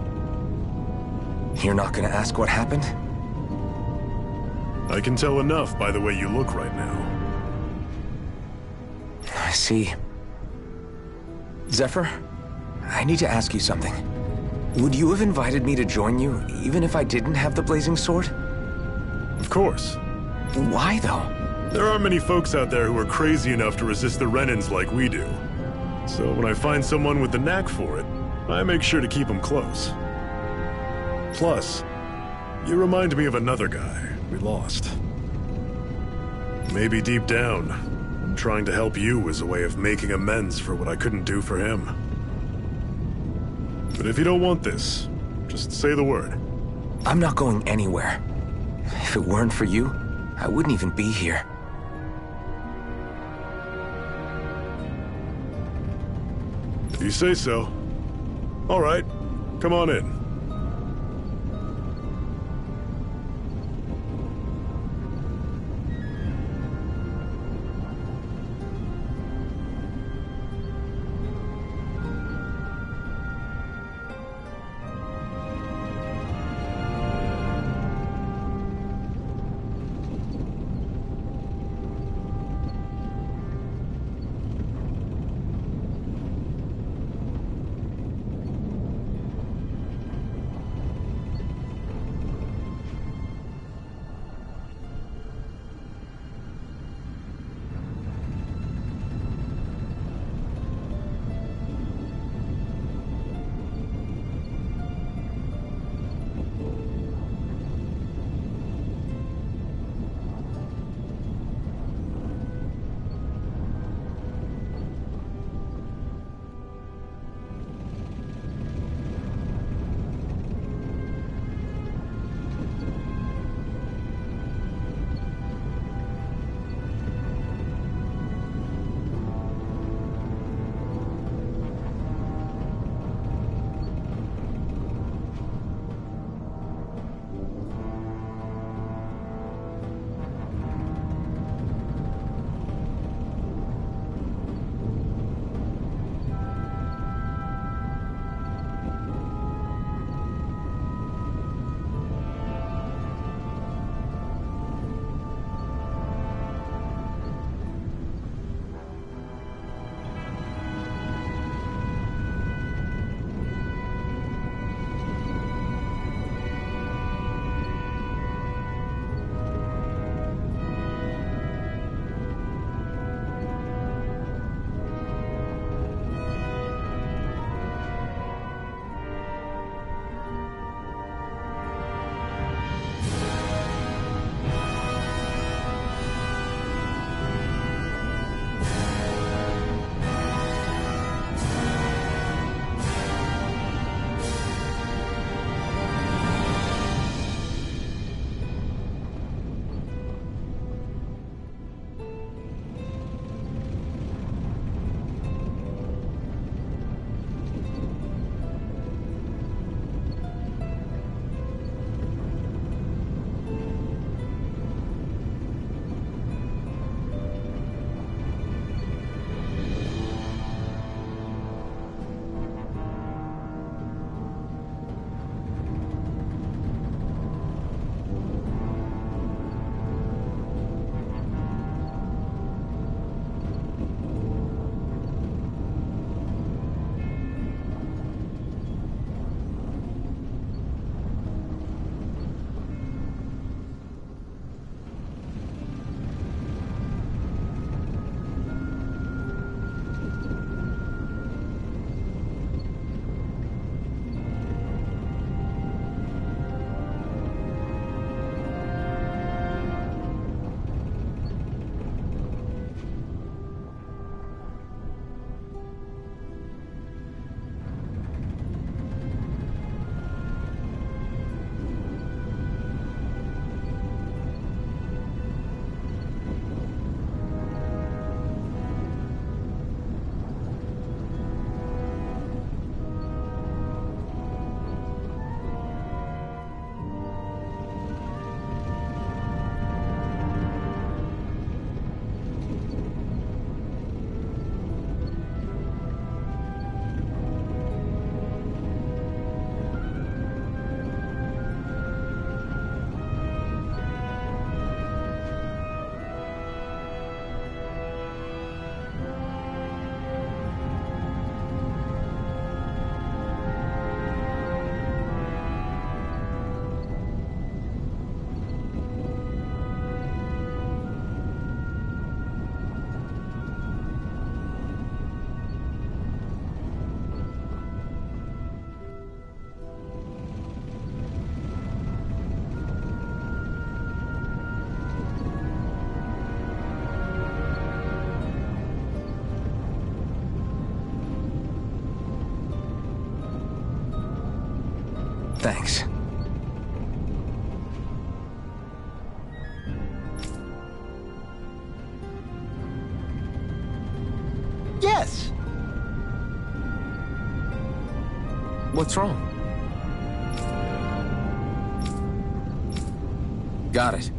You're not gonna ask what happened? I can tell enough by the way you look right now. I see. Zephyr, I need to ask you something. Would you have invited me to join you, even if I didn't have the blazing sword? Of course. Why, though? There aren't many folks out there who are crazy enough to resist the Renans like we do. So when I find someone with the knack for it, I make sure to keep them close. Plus, you remind me of another guy we lost. Maybe deep down, I'm trying to help you as a way of making amends for what I couldn't do for him. But if you don't want this, just say the word. I'm not going anywhere. If it weren't for you, I wouldn't even be here. If you say so. All right, come on in. Thanks. Yes! What's wrong? Got it.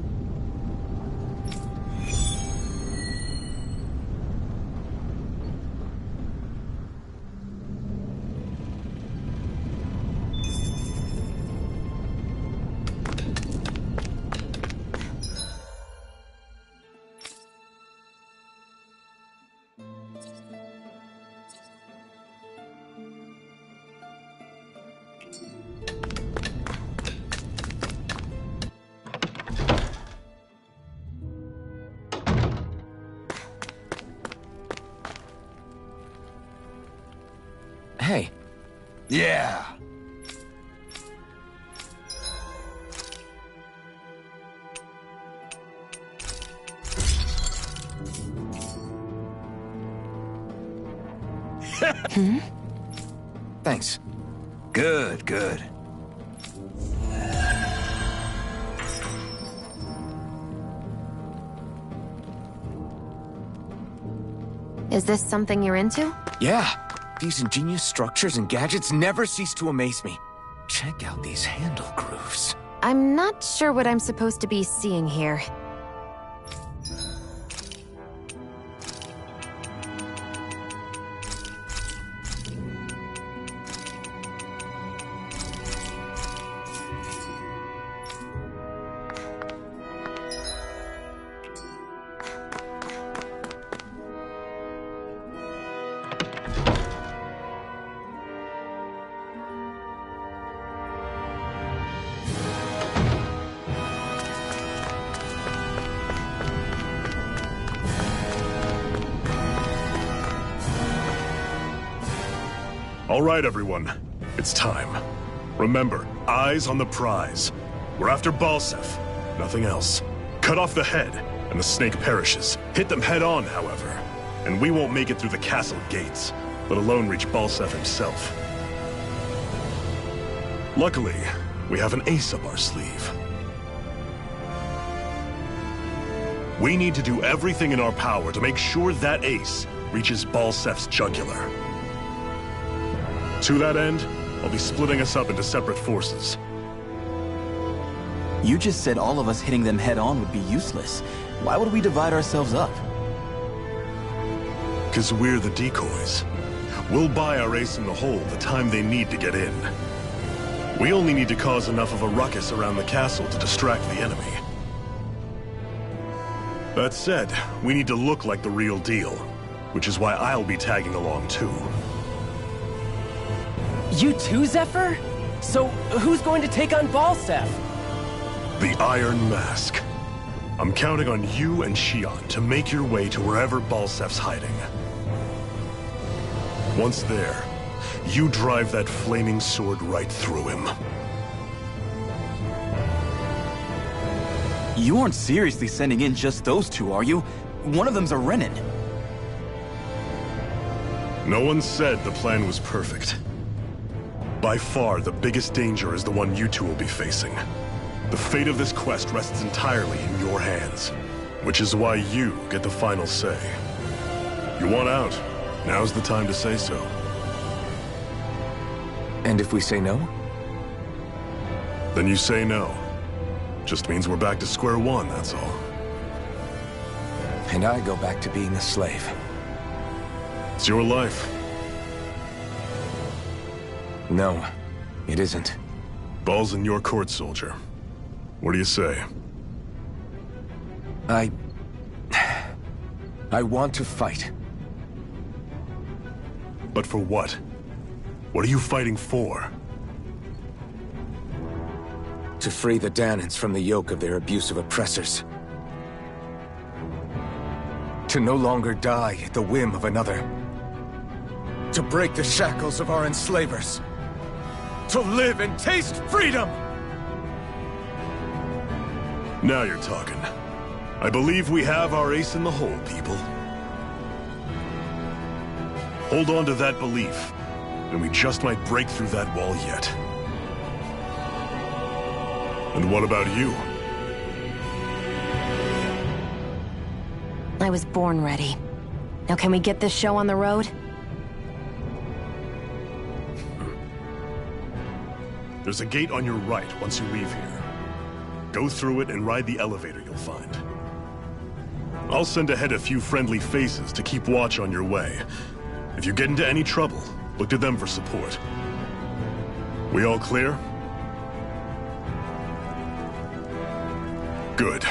Hey. Yeah. Thanks. Good, good. Is this something you're into? Yeah. These ingenious structures and gadgets never cease to amaze me. Check out these handle grooves. I'm not sure what I'm supposed to be seeing here. All right, everyone. It's time. Remember, eyes on the prize. We're after Balsef, nothing else. Cut off the head, and the snake perishes. Hit them head on, however, and we won't make it through the castle gates, let alone reach Balsef himself. Luckily, we have an ace up our sleeve. We need to do everything in our power to make sure that ace reaches Balsef's jugular. To that end, I'll be splitting us up into separate forces. You just said all of us hitting them head-on would be useless. Why would we divide ourselves up? 'Cause we're the decoys. We'll buy our ace in the hole the time they need to get in. We only need to cause enough of a ruckus around the castle to distract the enemy. That said, we need to look like the real deal, which is why I'll be tagging along too. You too, Zephyr? So, who's going to take on Balsef? The Iron Mask. I'm counting on you and Xion to make your way to wherever Balsef's hiding. Once there, you drive that flaming sword right through him. You aren't seriously sending in just those two, are you? One of them's a Renin. No one said the plan was perfect. By far, the biggest danger is the one you two will be facing. The fate of this quest rests entirely in your hands, which is why you get the final say. You want out, now's the time to say so. And if we say no? Then you say no. Just means we're back to square one, that's all. And I go back to being a slave. It's your life. No, it isn't. Ball's in your court, soldier. What do you say? I want to fight. But for what? What are you fighting for? To free the Danans from the yoke of their abusive oppressors. To no longer die at the whim of another. To break the shackles of our enslavers. To live and taste freedom! Now you're talking. I believe we have our ace in the hole, people. Hold on to that belief, and we just might break through that wall yet. And what about you? I was born ready. Now can we get this show on the road? There's a gate on your right once you leave here. Go through it and ride the elevator you'll find. I'll send ahead a few friendly faces to keep watch on your way. If you get into any trouble, look to them for support. We all clear? Good.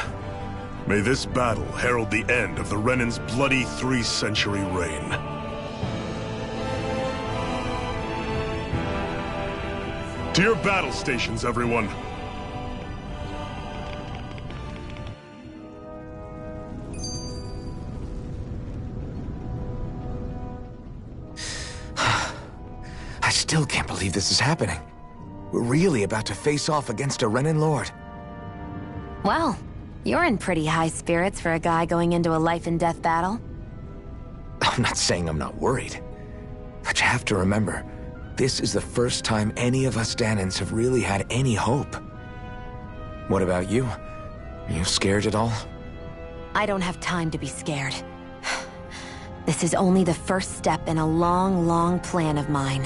May this battle herald the end of the Renan's bloody 3-century reign. To your battle stations, everyone! I still can't believe this is happening. We're really about to face off against a Renan Lord. Well, you're in pretty high spirits for a guy going into a life-and-death battle. I'm not saying I'm not worried. But you have to remember, this is the first time any of us Danans have really had any hope. What about you? Are you scared at all? I don't have time to be scared. This is only the first step in a long, long plan of mine.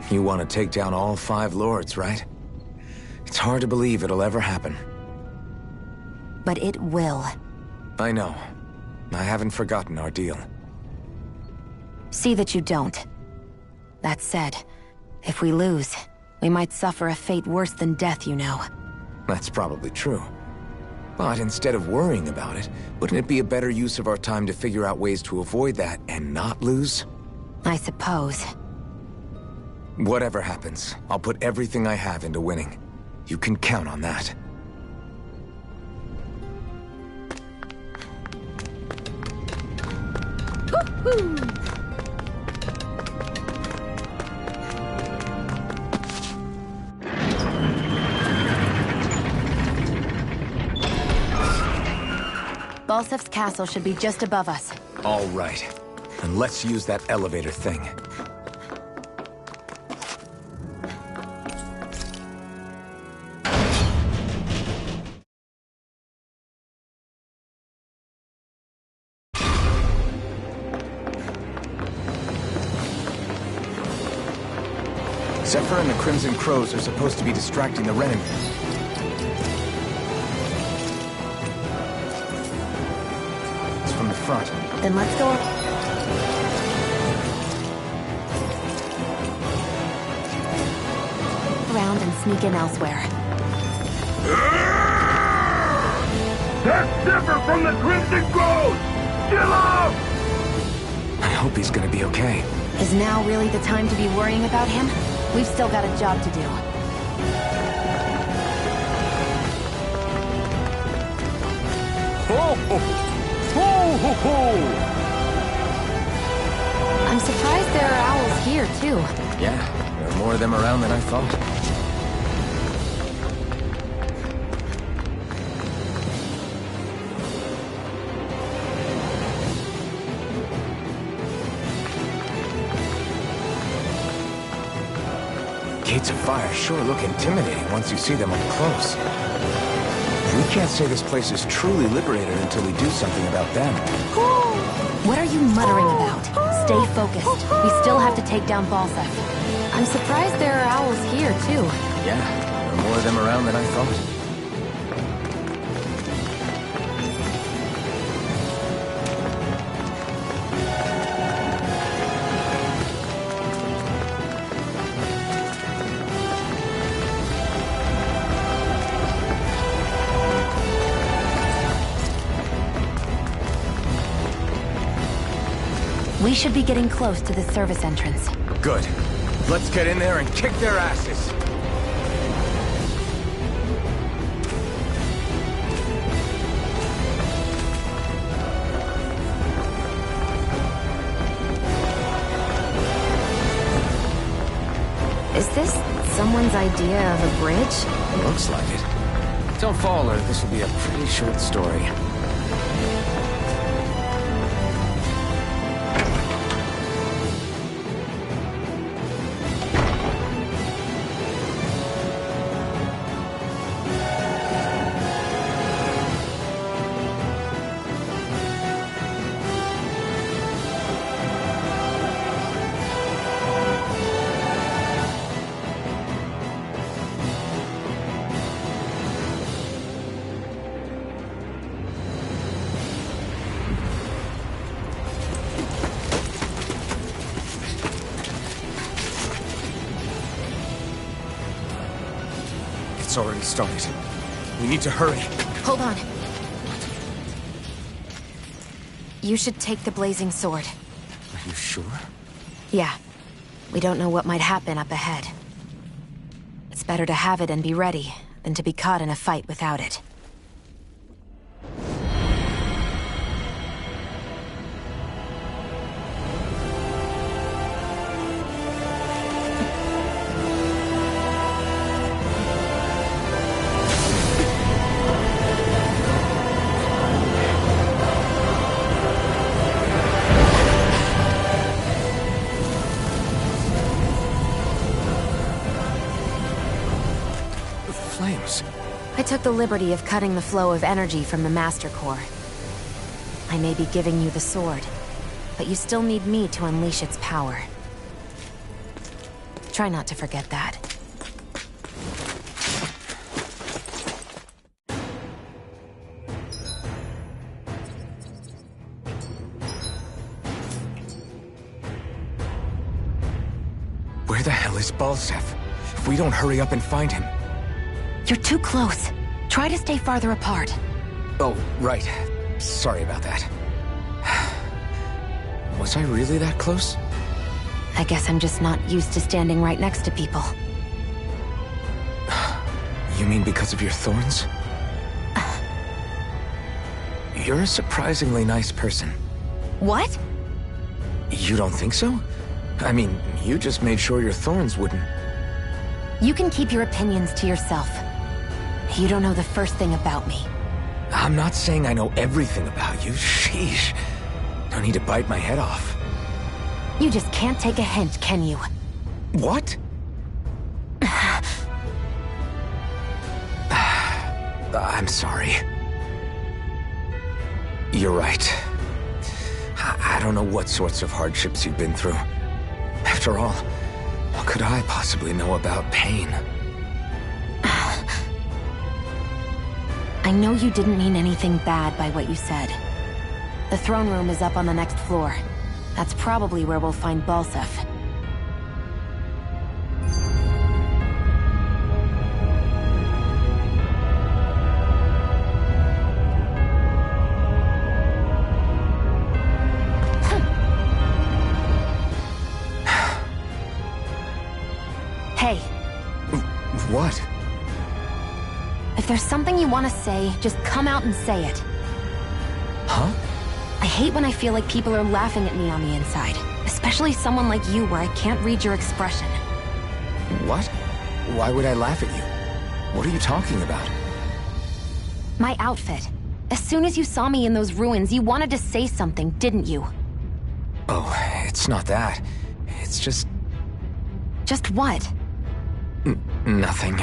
You want to take down all 5 lords, right? It's hard to believe it'll ever happen. But it will. I know. I haven't forgotten our deal. See that you don't. That said, if we lose, we might suffer a fate worse than death, you know. That's probably true. But instead of worrying about it, wouldn't it be a better use of our time to figure out ways to avoid that and not lose? I suppose. Whatever happens, I'll put everything I have into winning. You can count on that. Balsef's castle should be just above us. All right. And let's use that elevator thing. Zephyr and the Crimson Crows are supposed to be distracting the Renan. It's from the front. Then let's go. Around and sneak in elsewhere. That's Zephyr from the Crimson Crows! Chill out! I hope he's gonna be okay. Is now really the time to be worrying about him? We've still got a job to do. Ho, ho, ho, ho, ho. I'm surprised there are owls here, too. Yeah, there are more of them around than I thought. Gates of fire sure look intimidating once you see them up close. We can't say this place is truly liberated until we do something about them. What are you muttering about? Stay focused. We still have to take down Balsef. I'm surprised there are owls here, too. Yeah, there are more of them around than I thought. We should be getting close to the service entrance. Good. Let's get in there and kick their asses. Is this someone's idea of a bridge? Looks like it. Don't fall or this will be a pretty short story. It's already started. We need to hurry. Hold on. You should take the blazing sword. Are you sure? Yeah. We don't know what might happen up ahead. It's better to have it and be ready than to be caught in a fight without it. I took the liberty of cutting the flow of energy from the Master Core. I may be giving you the sword, but you still need me to unleash its power. Try not to forget that. Where the hell is Balsef? If we don't hurry up and find him... You're too close. Try to stay farther apart. Oh, right. Sorry about that. Was I really that close? I guess I'm just not used to standing right next to people. You mean because of your thorns? You're a surprisingly nice person. What? You don't think so? I mean, you just made sure your thorns wouldn't... You can keep your opinions to yourself. You don't know the first thing about me. I'm not saying I know everything about you. Sheesh. No need to bite my head off. You just can't take a hint, can you? What? I'm sorry. You're right. I don't know what sorts of hardships you've been through. After all, what could I possibly know about pain? I know you didn't mean anything bad by what you said. The throne room is up on the next floor. That's probably where we'll find Balsef. Hey. What? If there's something you want to say, just come out and say it. Huh? I hate when I feel like people are laughing at me on the inside. Especially someone like you where I can't read your expression. What? Why would I laugh at you? What are you talking about? My outfit. As soon as you saw me in those ruins, you wanted to say something, didn't you? Oh, it's not that. It's just... Just what? Nothing.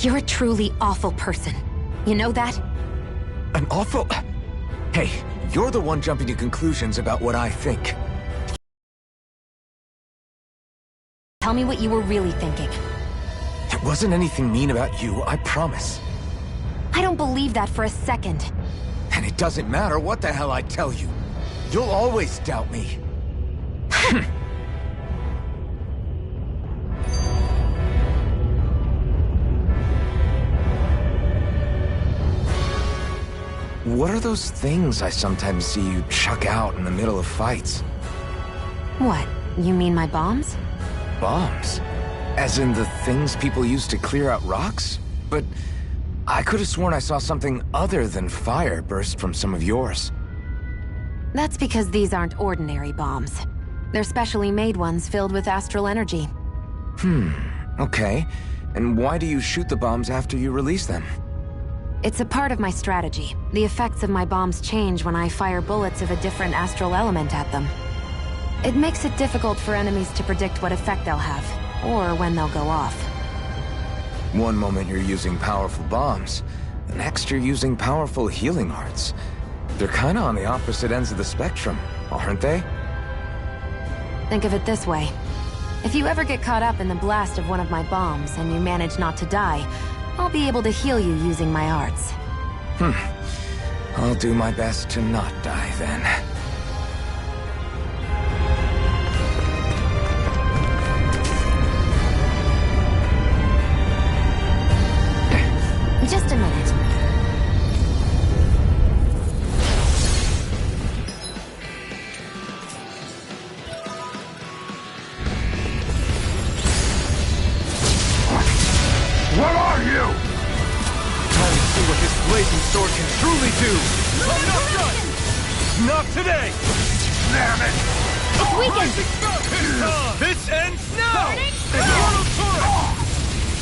You're a truly awful person. You know that? An awful... Hey, you're the one jumping to conclusions about what I think. Tell me what you were really thinking. It wasn't anything mean about you, I promise. I don't believe that for a second. And it doesn't matter what the hell I tell you. You'll always doubt me. What are those things I sometimes see you chuck out in the middle of fights? What? You mean my bombs? Bombs? As in the things people use to clear out rocks? But I could have sworn I saw something other than fire burst from some of yours. That's because these aren't ordinary bombs. They're specially made ones filled with astral energy. Okay. And why do you shoot the bombs after you release them? It's a part of my strategy. The effects of my bombs change when I fire bullets of a different astral element at them. It makes it difficult for enemies to predict what effect they'll have, or when they'll go off. One moment you're using powerful bombs, the next you're using powerful healing arts. They're kinda on the opposite ends of the spectrum, aren't they? Think of it this way. If you ever get caught up in the blast of one of my bombs and you manage not to die, I'll be able to heal you using my arts. I'll do my best to not die then. blazing sword can truly do. I'm not done! Not today! Damn it! It's weakened! This ends now! Immortal Turret!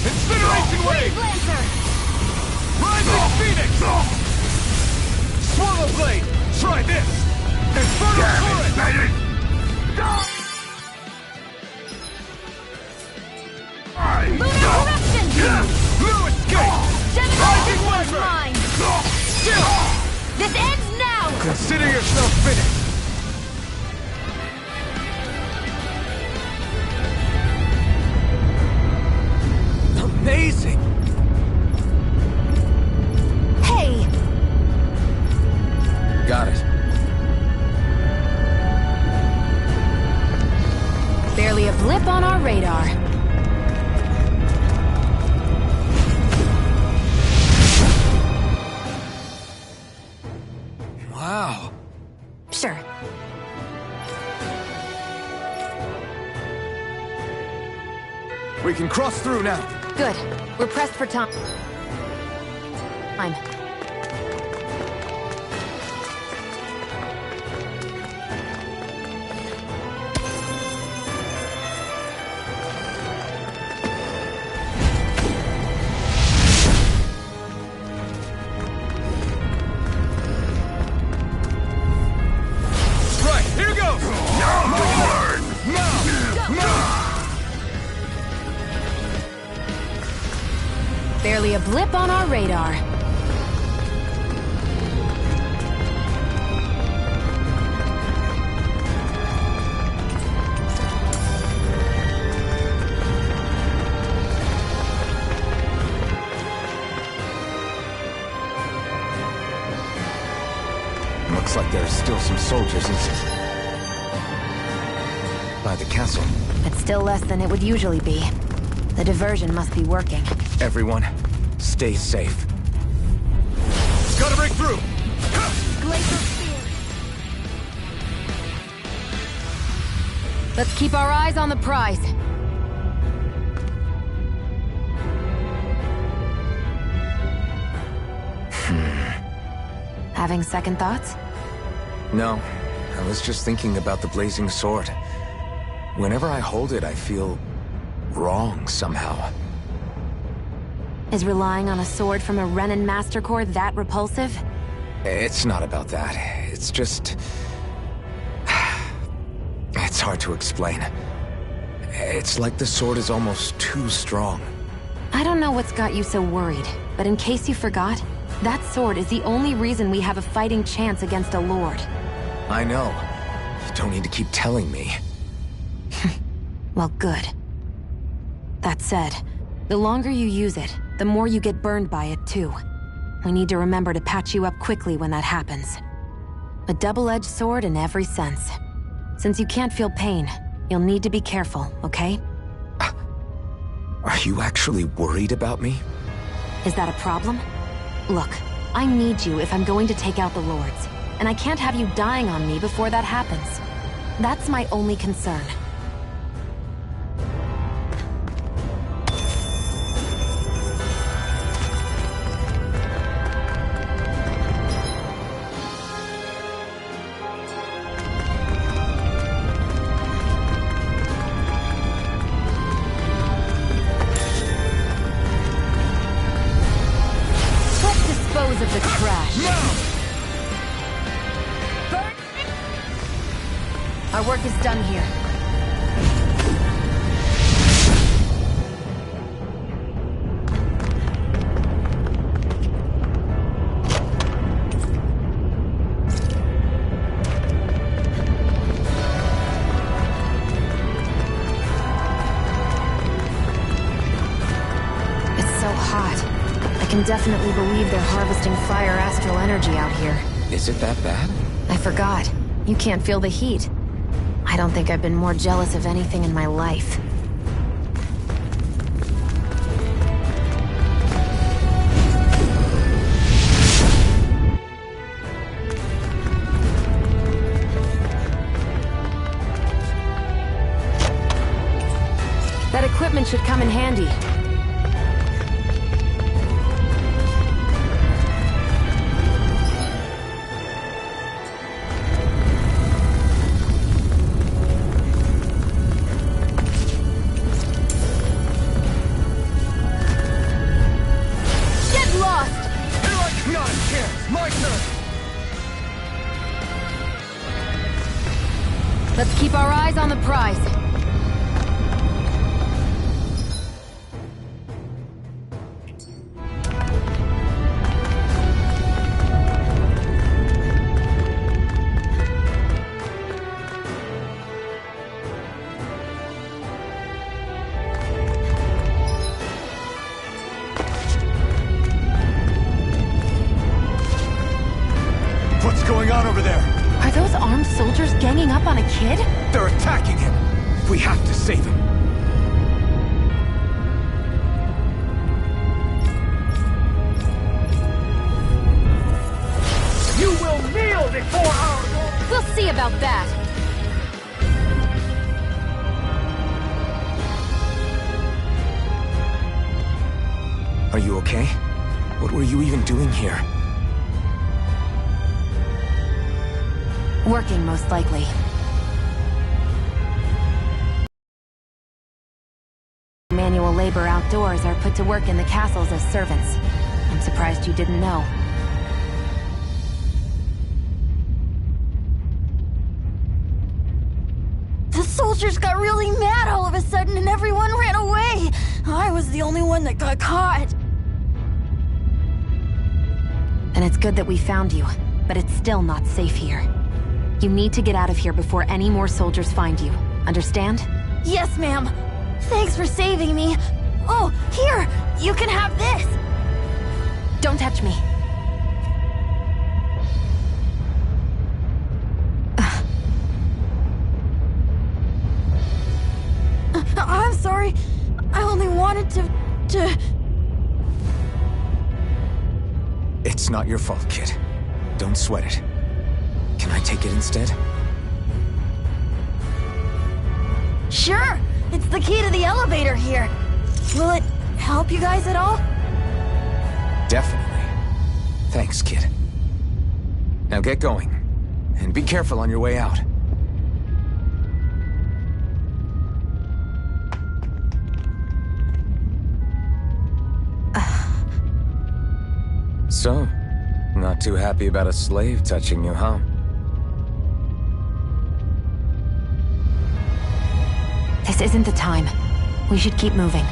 Incineration Wave! Lancer! Rising Phoenix! Swallow Blade! Try this! Infernal Turret! Lunar Eruption! No escape! Rising Demonization is Viper! mine! Still! This ends now! Consider yourself finished! Amazing! Hey! Got it. Barely a blip on our radar. Wow. Sure. We can cross through now. Good. We're pressed for time. Right, here goes! Barely a blip on our radar. Looks like there's still some soldiers by the castle. It's still less than it would usually be. The diversion must be working. Everyone, stay safe. Gotta break through! Glacial Spear. Let's keep our eyes on the prize. Having second thoughts? No, I was just thinking about the blazing sword. Whenever I hold it, I feel wrong somehow. Is relying on a sword from a Renin Master Core that repulsive? It's not about that. It's just... It's hard to explain. It's like the sword is almost too strong. I don't know what's got you so worried, but in case you forgot, that sword is the only reason we have a fighting chance against a lord. I know. You don't need to keep telling me. Well, good. That said, the longer you use it, the more you get burned by it, too. We need to remember to patch you up quickly when that happens. A double-edged sword in every sense. Since you can't feel pain, you'll need to be careful, okay? Are you actually worried about me? Is that a problem? Look, I need you if I'm going to take out the lords, and I can't have you dying on me before that happens. That's my only concern. Of the crash. Our work is done here. It's so hot. I can definitely believe they're harvesting fire astral energy out here. Is it that bad? I forgot. You can't feel the heat. I don't think I've been more jealous of anything in my life. That equipment should come in handy. Let's keep our eyes on the prize. What's going on over there? Are those armed soldiers ganging up on a kid? They're attacking him! We have to save him! You will kneel before our Lord! We'll see about that. Are you okay? What were you even doing here? Working, most likely. Manual labor outdoors are put to work in the castles as servants. I'm surprised you didn't know. The soldiers got really mad all of a sudden and everyone ran away. I was the only one that got caught. And it's good that we found you, but it's still not safe here. You need to get out of here before any more soldiers find you. Understand? Yes, ma'am. Thanks for saving me. Oh, here! You can have this! Don't touch me. I'm sorry. I only wanted to... It's not your fault, kid. Don't sweat it. Can I take it instead? Sure! It's the key to the elevator here. Will it help you guys at all? Definitely. Thanks, kid. Now get going. And be careful on your way out. So, not too happy about a slave touching you, huh? This isn't the time. We should keep moving.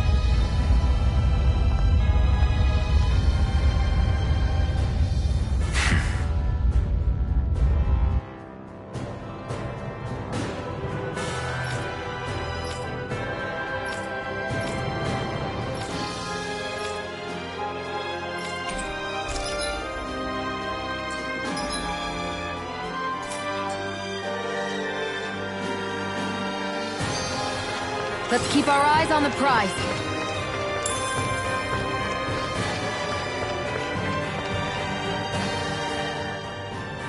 Let's keep our eyes on the prize.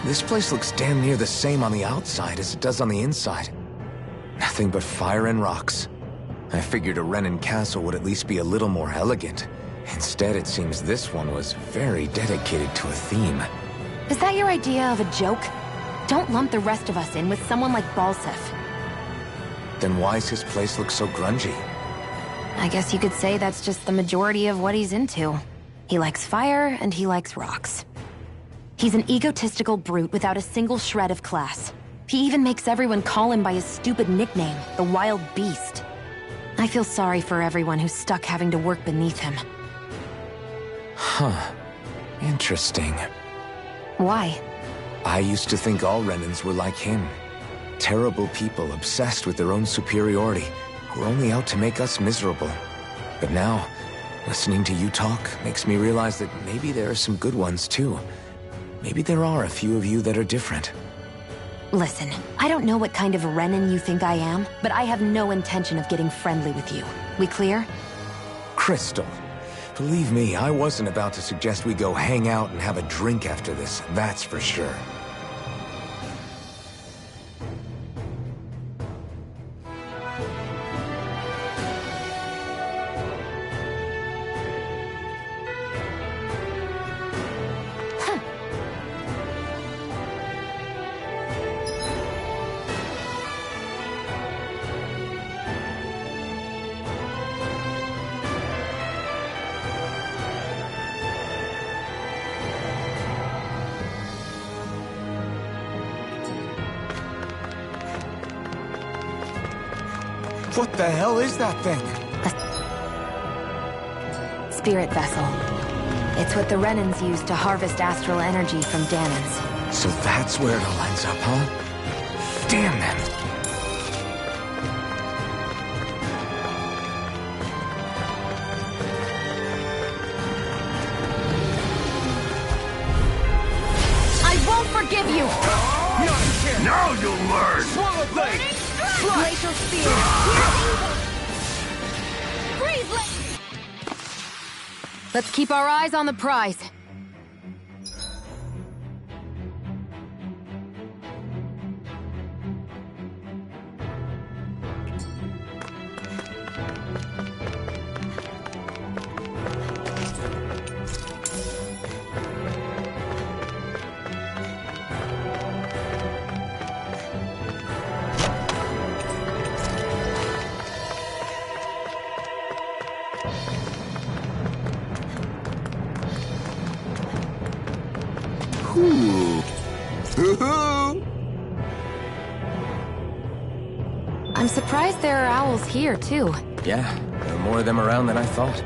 This place looks damn near the same on the outside as it does on the inside. Nothing but fire and rocks. I figured a Renan castle would at least be a little more elegant. Instead, it seems this one was very dedicated to a theme. Is that your idea of a joke? Don't lump the rest of us in with someone like Balsef. Then why's his place look so grungy? I guess you could say that's just the majority of what he's into. He likes fire, and he likes rocks. He's an egotistical brute without a single shred of class. He even makes everyone call him by his stupid nickname, the Wild Beast. I feel sorry for everyone who's stuck having to work beneath him. Huh. Interesting. Why? I used to think all Renans were like him. Terrible people obsessed with their own superiority, who are only out to make us miserable. But now, listening to you talk makes me realize that maybe there are some good ones too. Maybe there are a few of you that are different. Listen, I don't know what kind of Renan you think I am, but I have no intention of getting friendly with you. We clear? Crystal, believe me, I wasn't about to suggest we go hang out and have a drink after this, that's for sure. What the hell is that thing? A spirit vessel. It's what the Renans use to harvest astral energy from Danans. So that's where it all ends up, huh? Damn them! I won't forgive you! Now you'll learn! Swallow blade! Glacial spear! Freeze! Let's keep our eyes on the prize. I'm surprised there are owls here, too. Yeah, there are more of them around than I thought.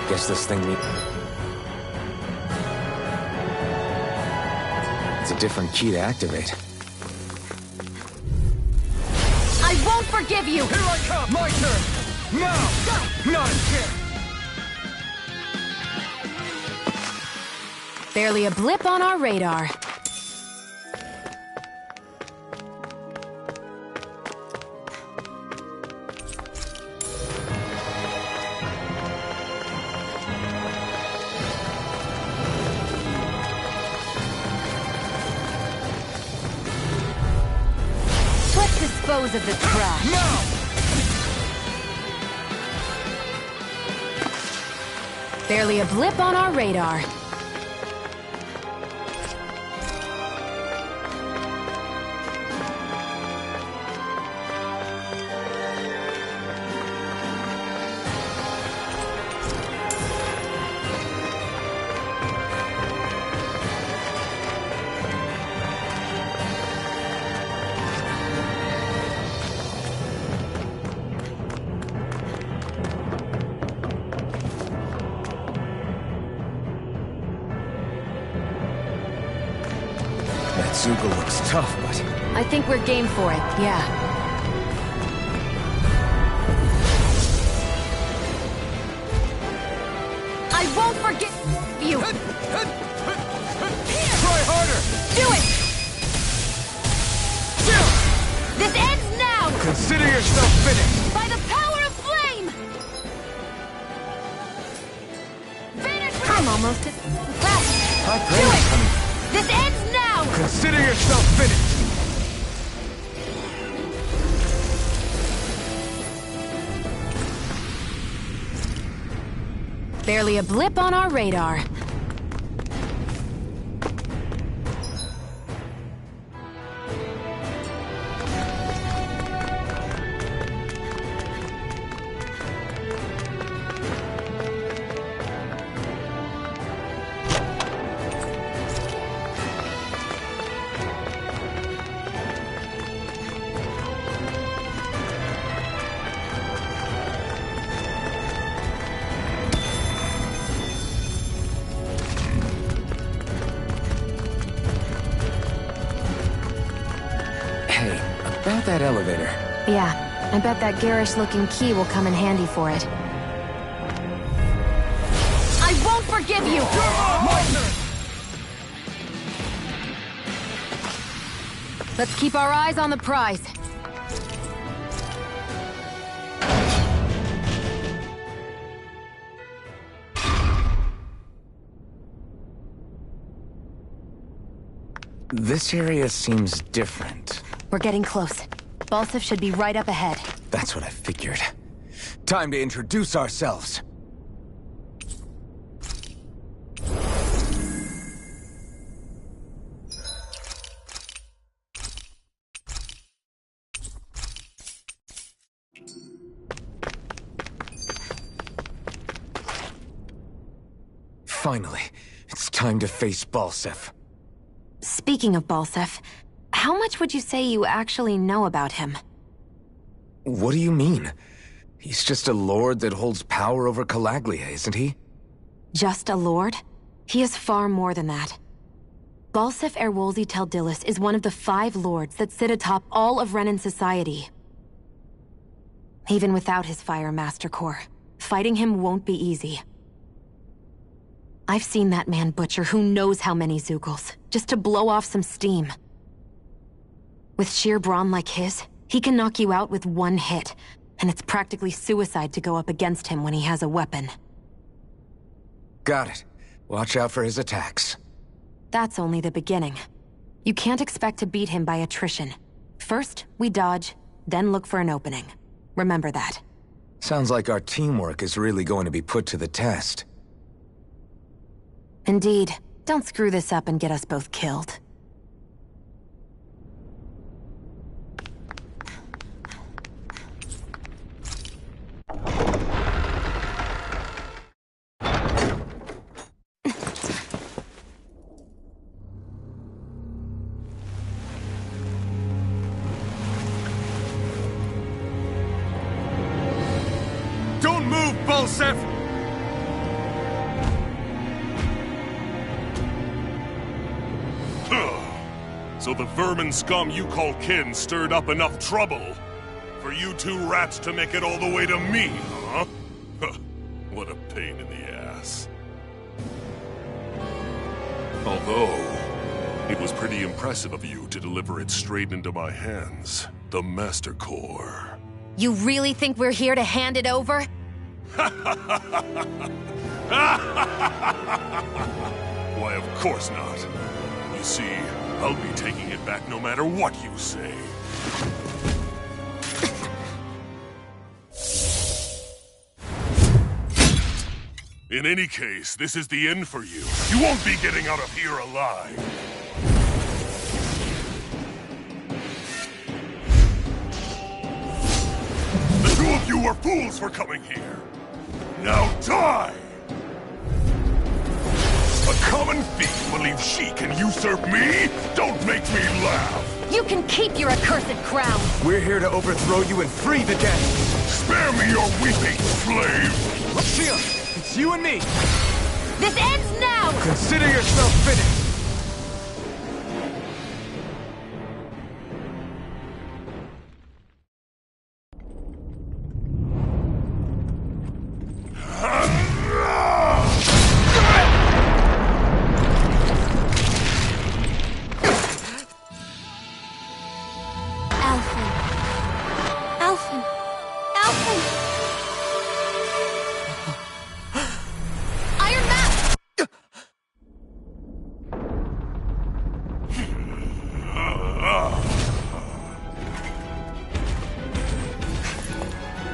Guess this thing it's a different key to activate. I won't forgive you! Here I come! My turn! Now! Not a chance! Barely a blip on our radar. Let's dispose of the trash. Now! Barely a blip on our radar. Zuko looks tough, but... I think we're game for it, yeah. I won't forget you! Try harder! Do it! This ends now! Consider yourself finished! By the power of flame! Finish! I'm almost at... High praise, honey. This ends now! Consider yourself finished! Barely a blip on our radar. About that elevator. Yeah, I bet that garish-looking key will come in handy for it. I won't forgive you! Let's keep our eyes on the prize. This area seems different. We're getting close. Balsif should be right up ahead. That's what I figured. Time to introduce ourselves. Finally, it's time to face Balsif. Speaking of Balsef, how much would you say you actually know about him? What do you mean? He's just a lord that holds power over Calaglia, isn't he? Just a lord? He is far more than that. Balsef Erwolzi Teldilis is one of the 5 lords that sit atop all of Renan society. Even without his Fire Master Core, fighting him won't be easy. I've seen that man butcher who knows how many Zeugles, just to blow off some steam. With sheer brawn like his, he can knock you out with one hit, and it's practically suicide to go up against him when he has a weapon. Got it. Watch out for his attacks. That's only the beginning. You can't expect to beat him by attrition. First, we dodge, then look for an opening. Remember that. Sounds like our teamwork is really going to be put to the test. Indeed. Don't screw this up and get us both killed. Don't move, Balsef! So the vermin scum you call kin stirred up enough trouble for you 2 rats to make it all the way to me, huh? What a pain in the ass. Although, it was pretty impressive of you to deliver it straight into my hands. The Master Core. You really think we're here to hand it over? Why, of course not. You see, I'll be taking it back no matter what you say. In any case, this is the end for you. You won't be getting out of here alive. The 2 of you were fools for coming here. Now die! A common thief believes she can usurp me? Don't make me laugh! You can keep your accursed crown! We're here to overthrow you and free the dead! Spare me your weeping, slave! Shield, it's you and me! This ends now! Consider yourself finished!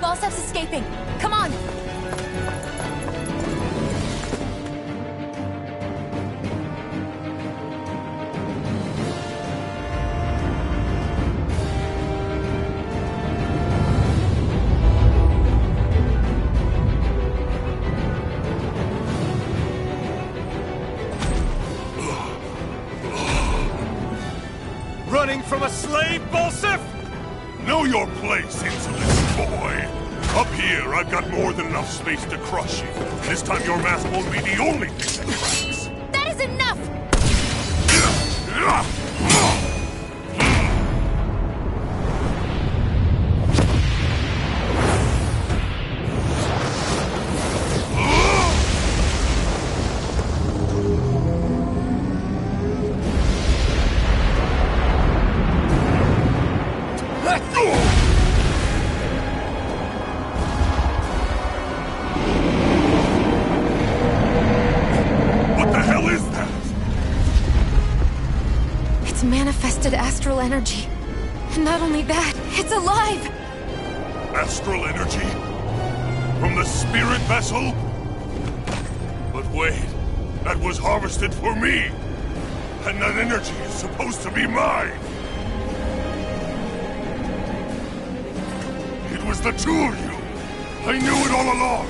Balsef's escaping! Come on! Running from a slave, Balsef? Know your place, insolent boy! Up here, I've got more than enough space to crush you. This time your mask won't be the only thing that cracks. That is enough! Manifested astral energy. And not only that, it's alive! Astral energy? From the spirit vessel? But wait, that was harvested for me! And that energy is supposed to be mine! It was the 2 of you! I knew it all along!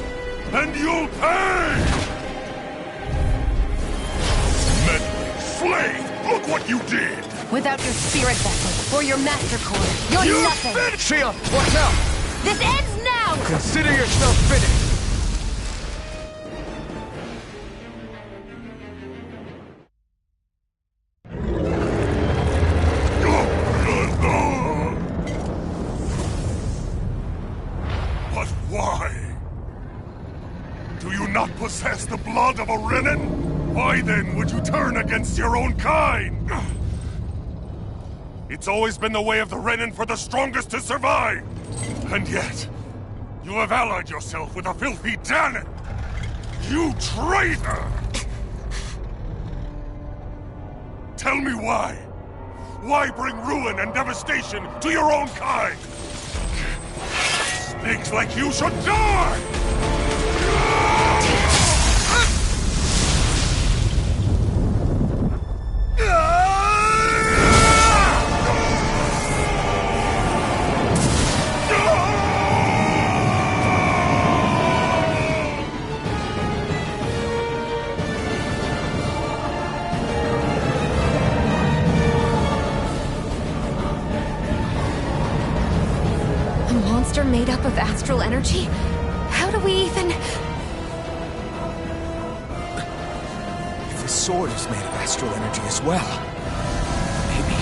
And you'll pay! Meddling slave! Look what you Without your spirit vessel or your master core, you're nothing! Shield, watch out! This ends now! Consider yourself finished! But why? Do you not possess the blood of a Renin? Why then would you turn against your own kind? It's always been the way of the Renin for the strongest to survive! And yet, you have allied yourself with a filthy Danon! You traitor! Tell me why? Why bring ruin and devastation to your own kind? Snakes like you should die! Made up of astral energy? How do we even... If the sword is made of astral energy as well, maybe...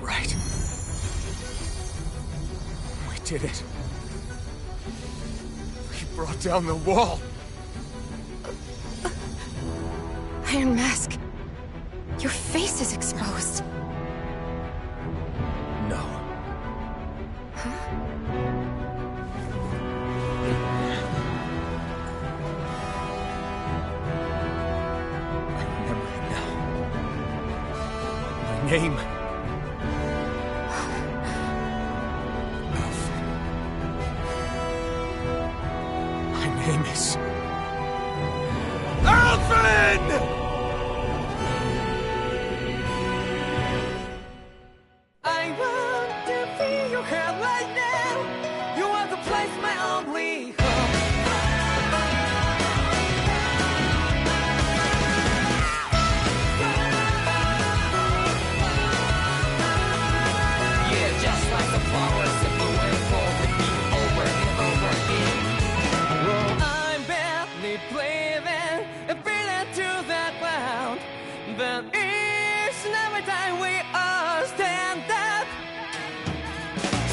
Right. We did it. We brought down the wall. Iron Mask, your face is exposed. No. Huh? I remember it now. My name... name is... Alfred! I want to feel your head right now. You want to place my only hope. Yeah, just like the flowers that blew and fall with me over and over again. I'm barely breathing and feeling to the ground. But each and every time we all stand up,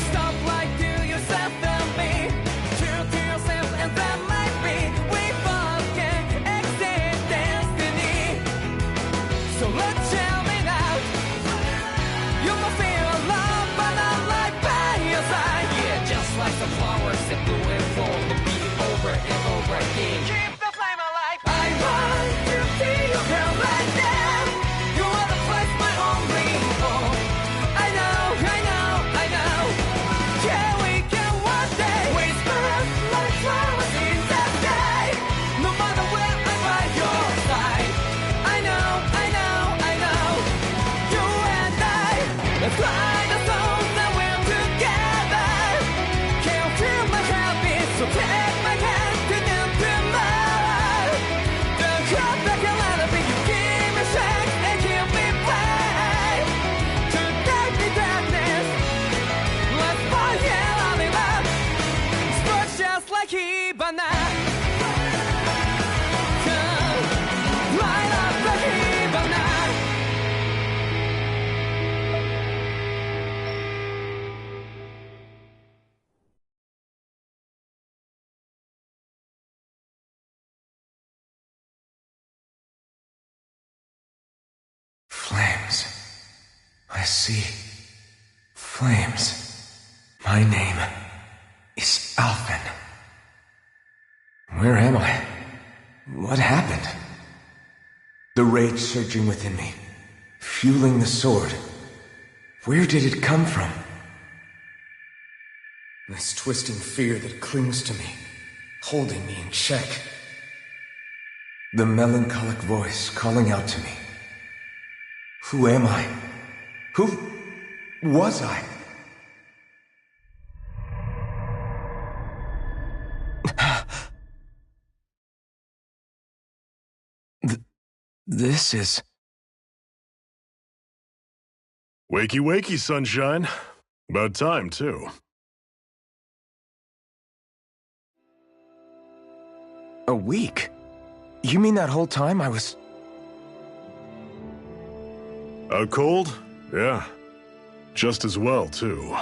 stop lying to yourself and me. True to yourself and that might be. We both can exceed destiny. So let's tell me now. You must feel alone, but I'm right by your side. Yeah, just like the flowers that blew and fall to be over and over again. Keep the flame alive. I want to see you girl right now. You are the place my only hope. I know, I know, I know. Yeah, we can one day whisper like flowers in the sky. No matter where I'm by your side. I know, I know, I know. You and I, let's fly the souls that we're together. Can't feel my heartbeat, so tell see flames. My name is Alphen. Where am I? What happened? The rage surging within me, fueling the sword. Where did it come from? This twisting fear that clings to me, holding me in check. The melancholic voice calling out to me. Who am I? Who was I? This is... Wakey, wakey, sunshine. About time, too. A week? You mean that whole time I was... Out cold? Yeah. Just as well, too.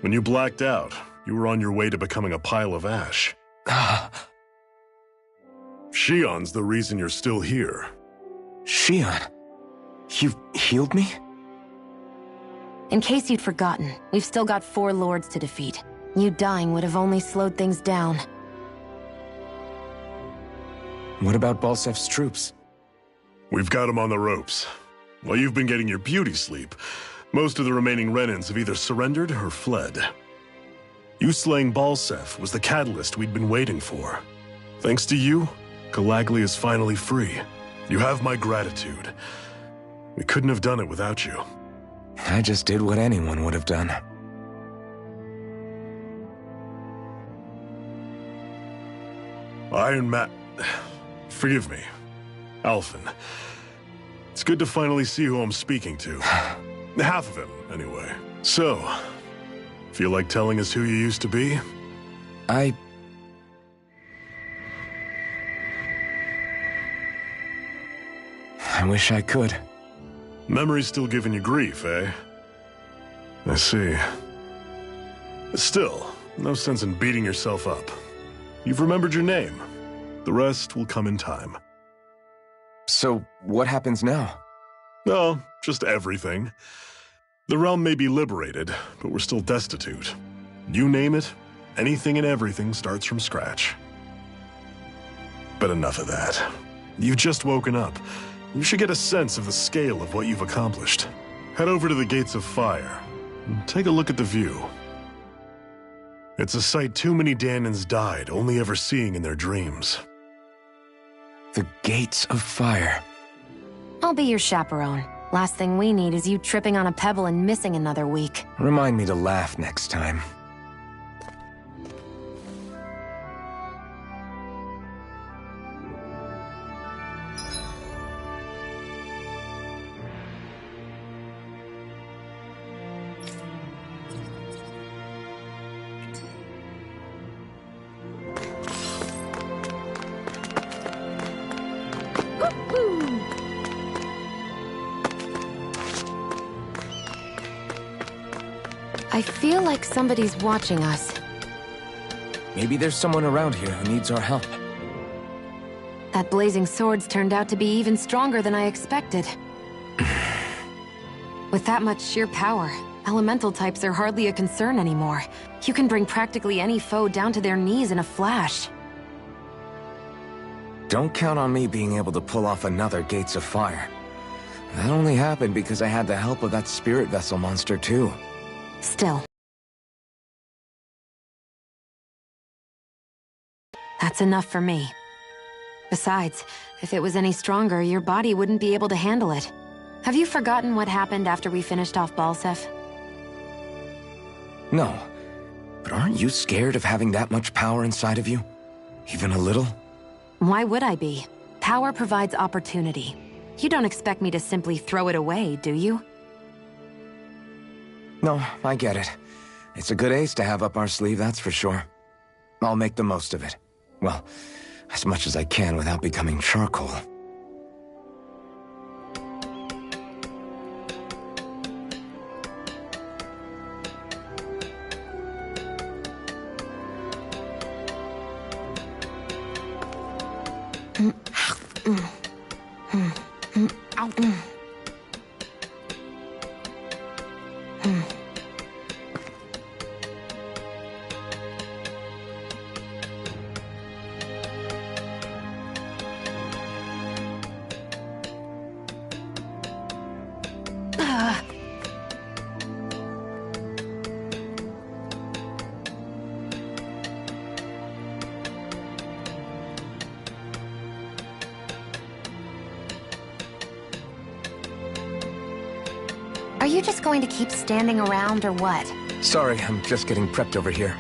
When you blacked out, you were on your way to becoming a pile of ash. Shion's the reason you're still here. Shion? You healed me? In case you'd forgotten, we've still got 4 lords to defeat. You dying would have only slowed things down. What about Balsef's troops? We've got them on the ropes. While you've been getting your beauty sleep, most of the remaining Renans have either surrendered or fled. You slaying Balsef was the catalyst we'd been waiting for. Thanks to you, Galagly is finally free. You have my gratitude. We couldn't have done it without you. I just did what anyone would have done. Iron Man... Forgive me. Alphen. It's good to finally see who I'm speaking to. Half of him, anyway. So, feel like telling us who you used to be? I wish I could. Memory's still giving you grief, eh? I see. Still, no sense in beating yourself up. You've remembered your name. The rest will come in time. So, what happens now? No, just everything. The realm may be liberated, but we're still destitute. You name it, anything and everything starts from scratch. But enough of that. You've just woken up. You should get a sense of the scale of what you've accomplished. Head over to the Gates of Fire and take a look at the view. It's a sight too many Danans died only ever seeing in their dreams. The Gates of Fire. I'll be your chaperone. Last thing we need is you tripping on a pebble and missing another week. Remind me to laugh next time. I feel like somebody's watching us. Maybe there's someone around here who needs our help. That blazing sword's turned out to be even stronger than I expected. With that much sheer power, elemental types are hardly a concern anymore. You can bring practically any foe down to their knees in a flash. Don't count on me being able to pull off another Gates of Fire. That only happened because I had the help of that spirit vessel monster too. Still. That's enough for me. Besides, if it was any stronger, your body wouldn't be able to handle it. Have you forgotten what happened after we finished off Balsef? No. But aren't you scared of having that much power inside of you? Even a little? Why would I be? Power provides opportunity. You don't expect me to simply throw it away, do you? No, I get it. It's a good ace to have up our sleeve, that's for sure. I'll make the most of it. Well, as much as I can without becoming charcoal. Are you just going to keep standing around or what? Sorry, I'm just getting prepped over here.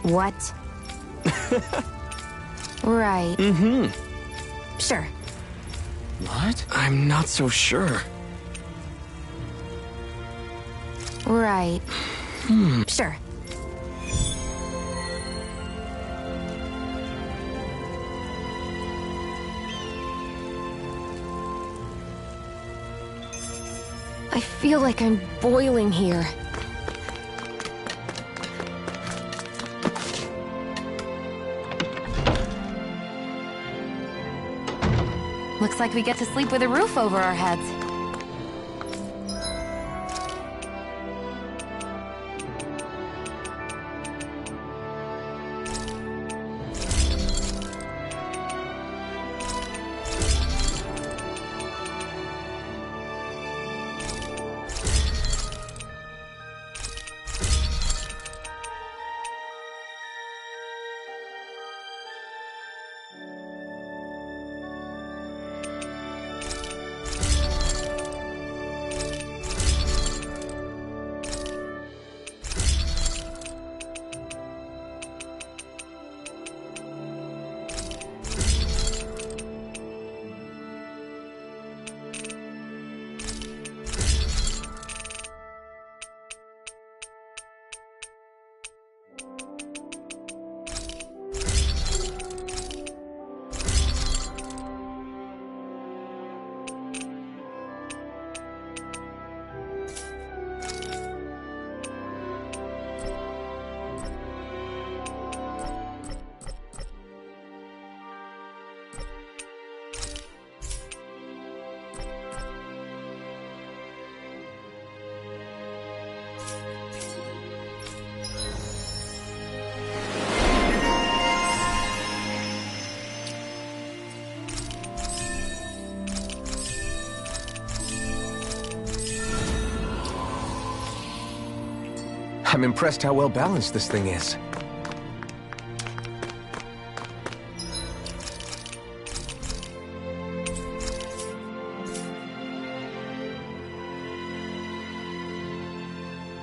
What? Right. Sure. What? I'm not so sure. Right. Sure. I feel like I'm boiling here. Looks like we get to sleep with a roof over our heads. I'm impressed how well balanced this thing is.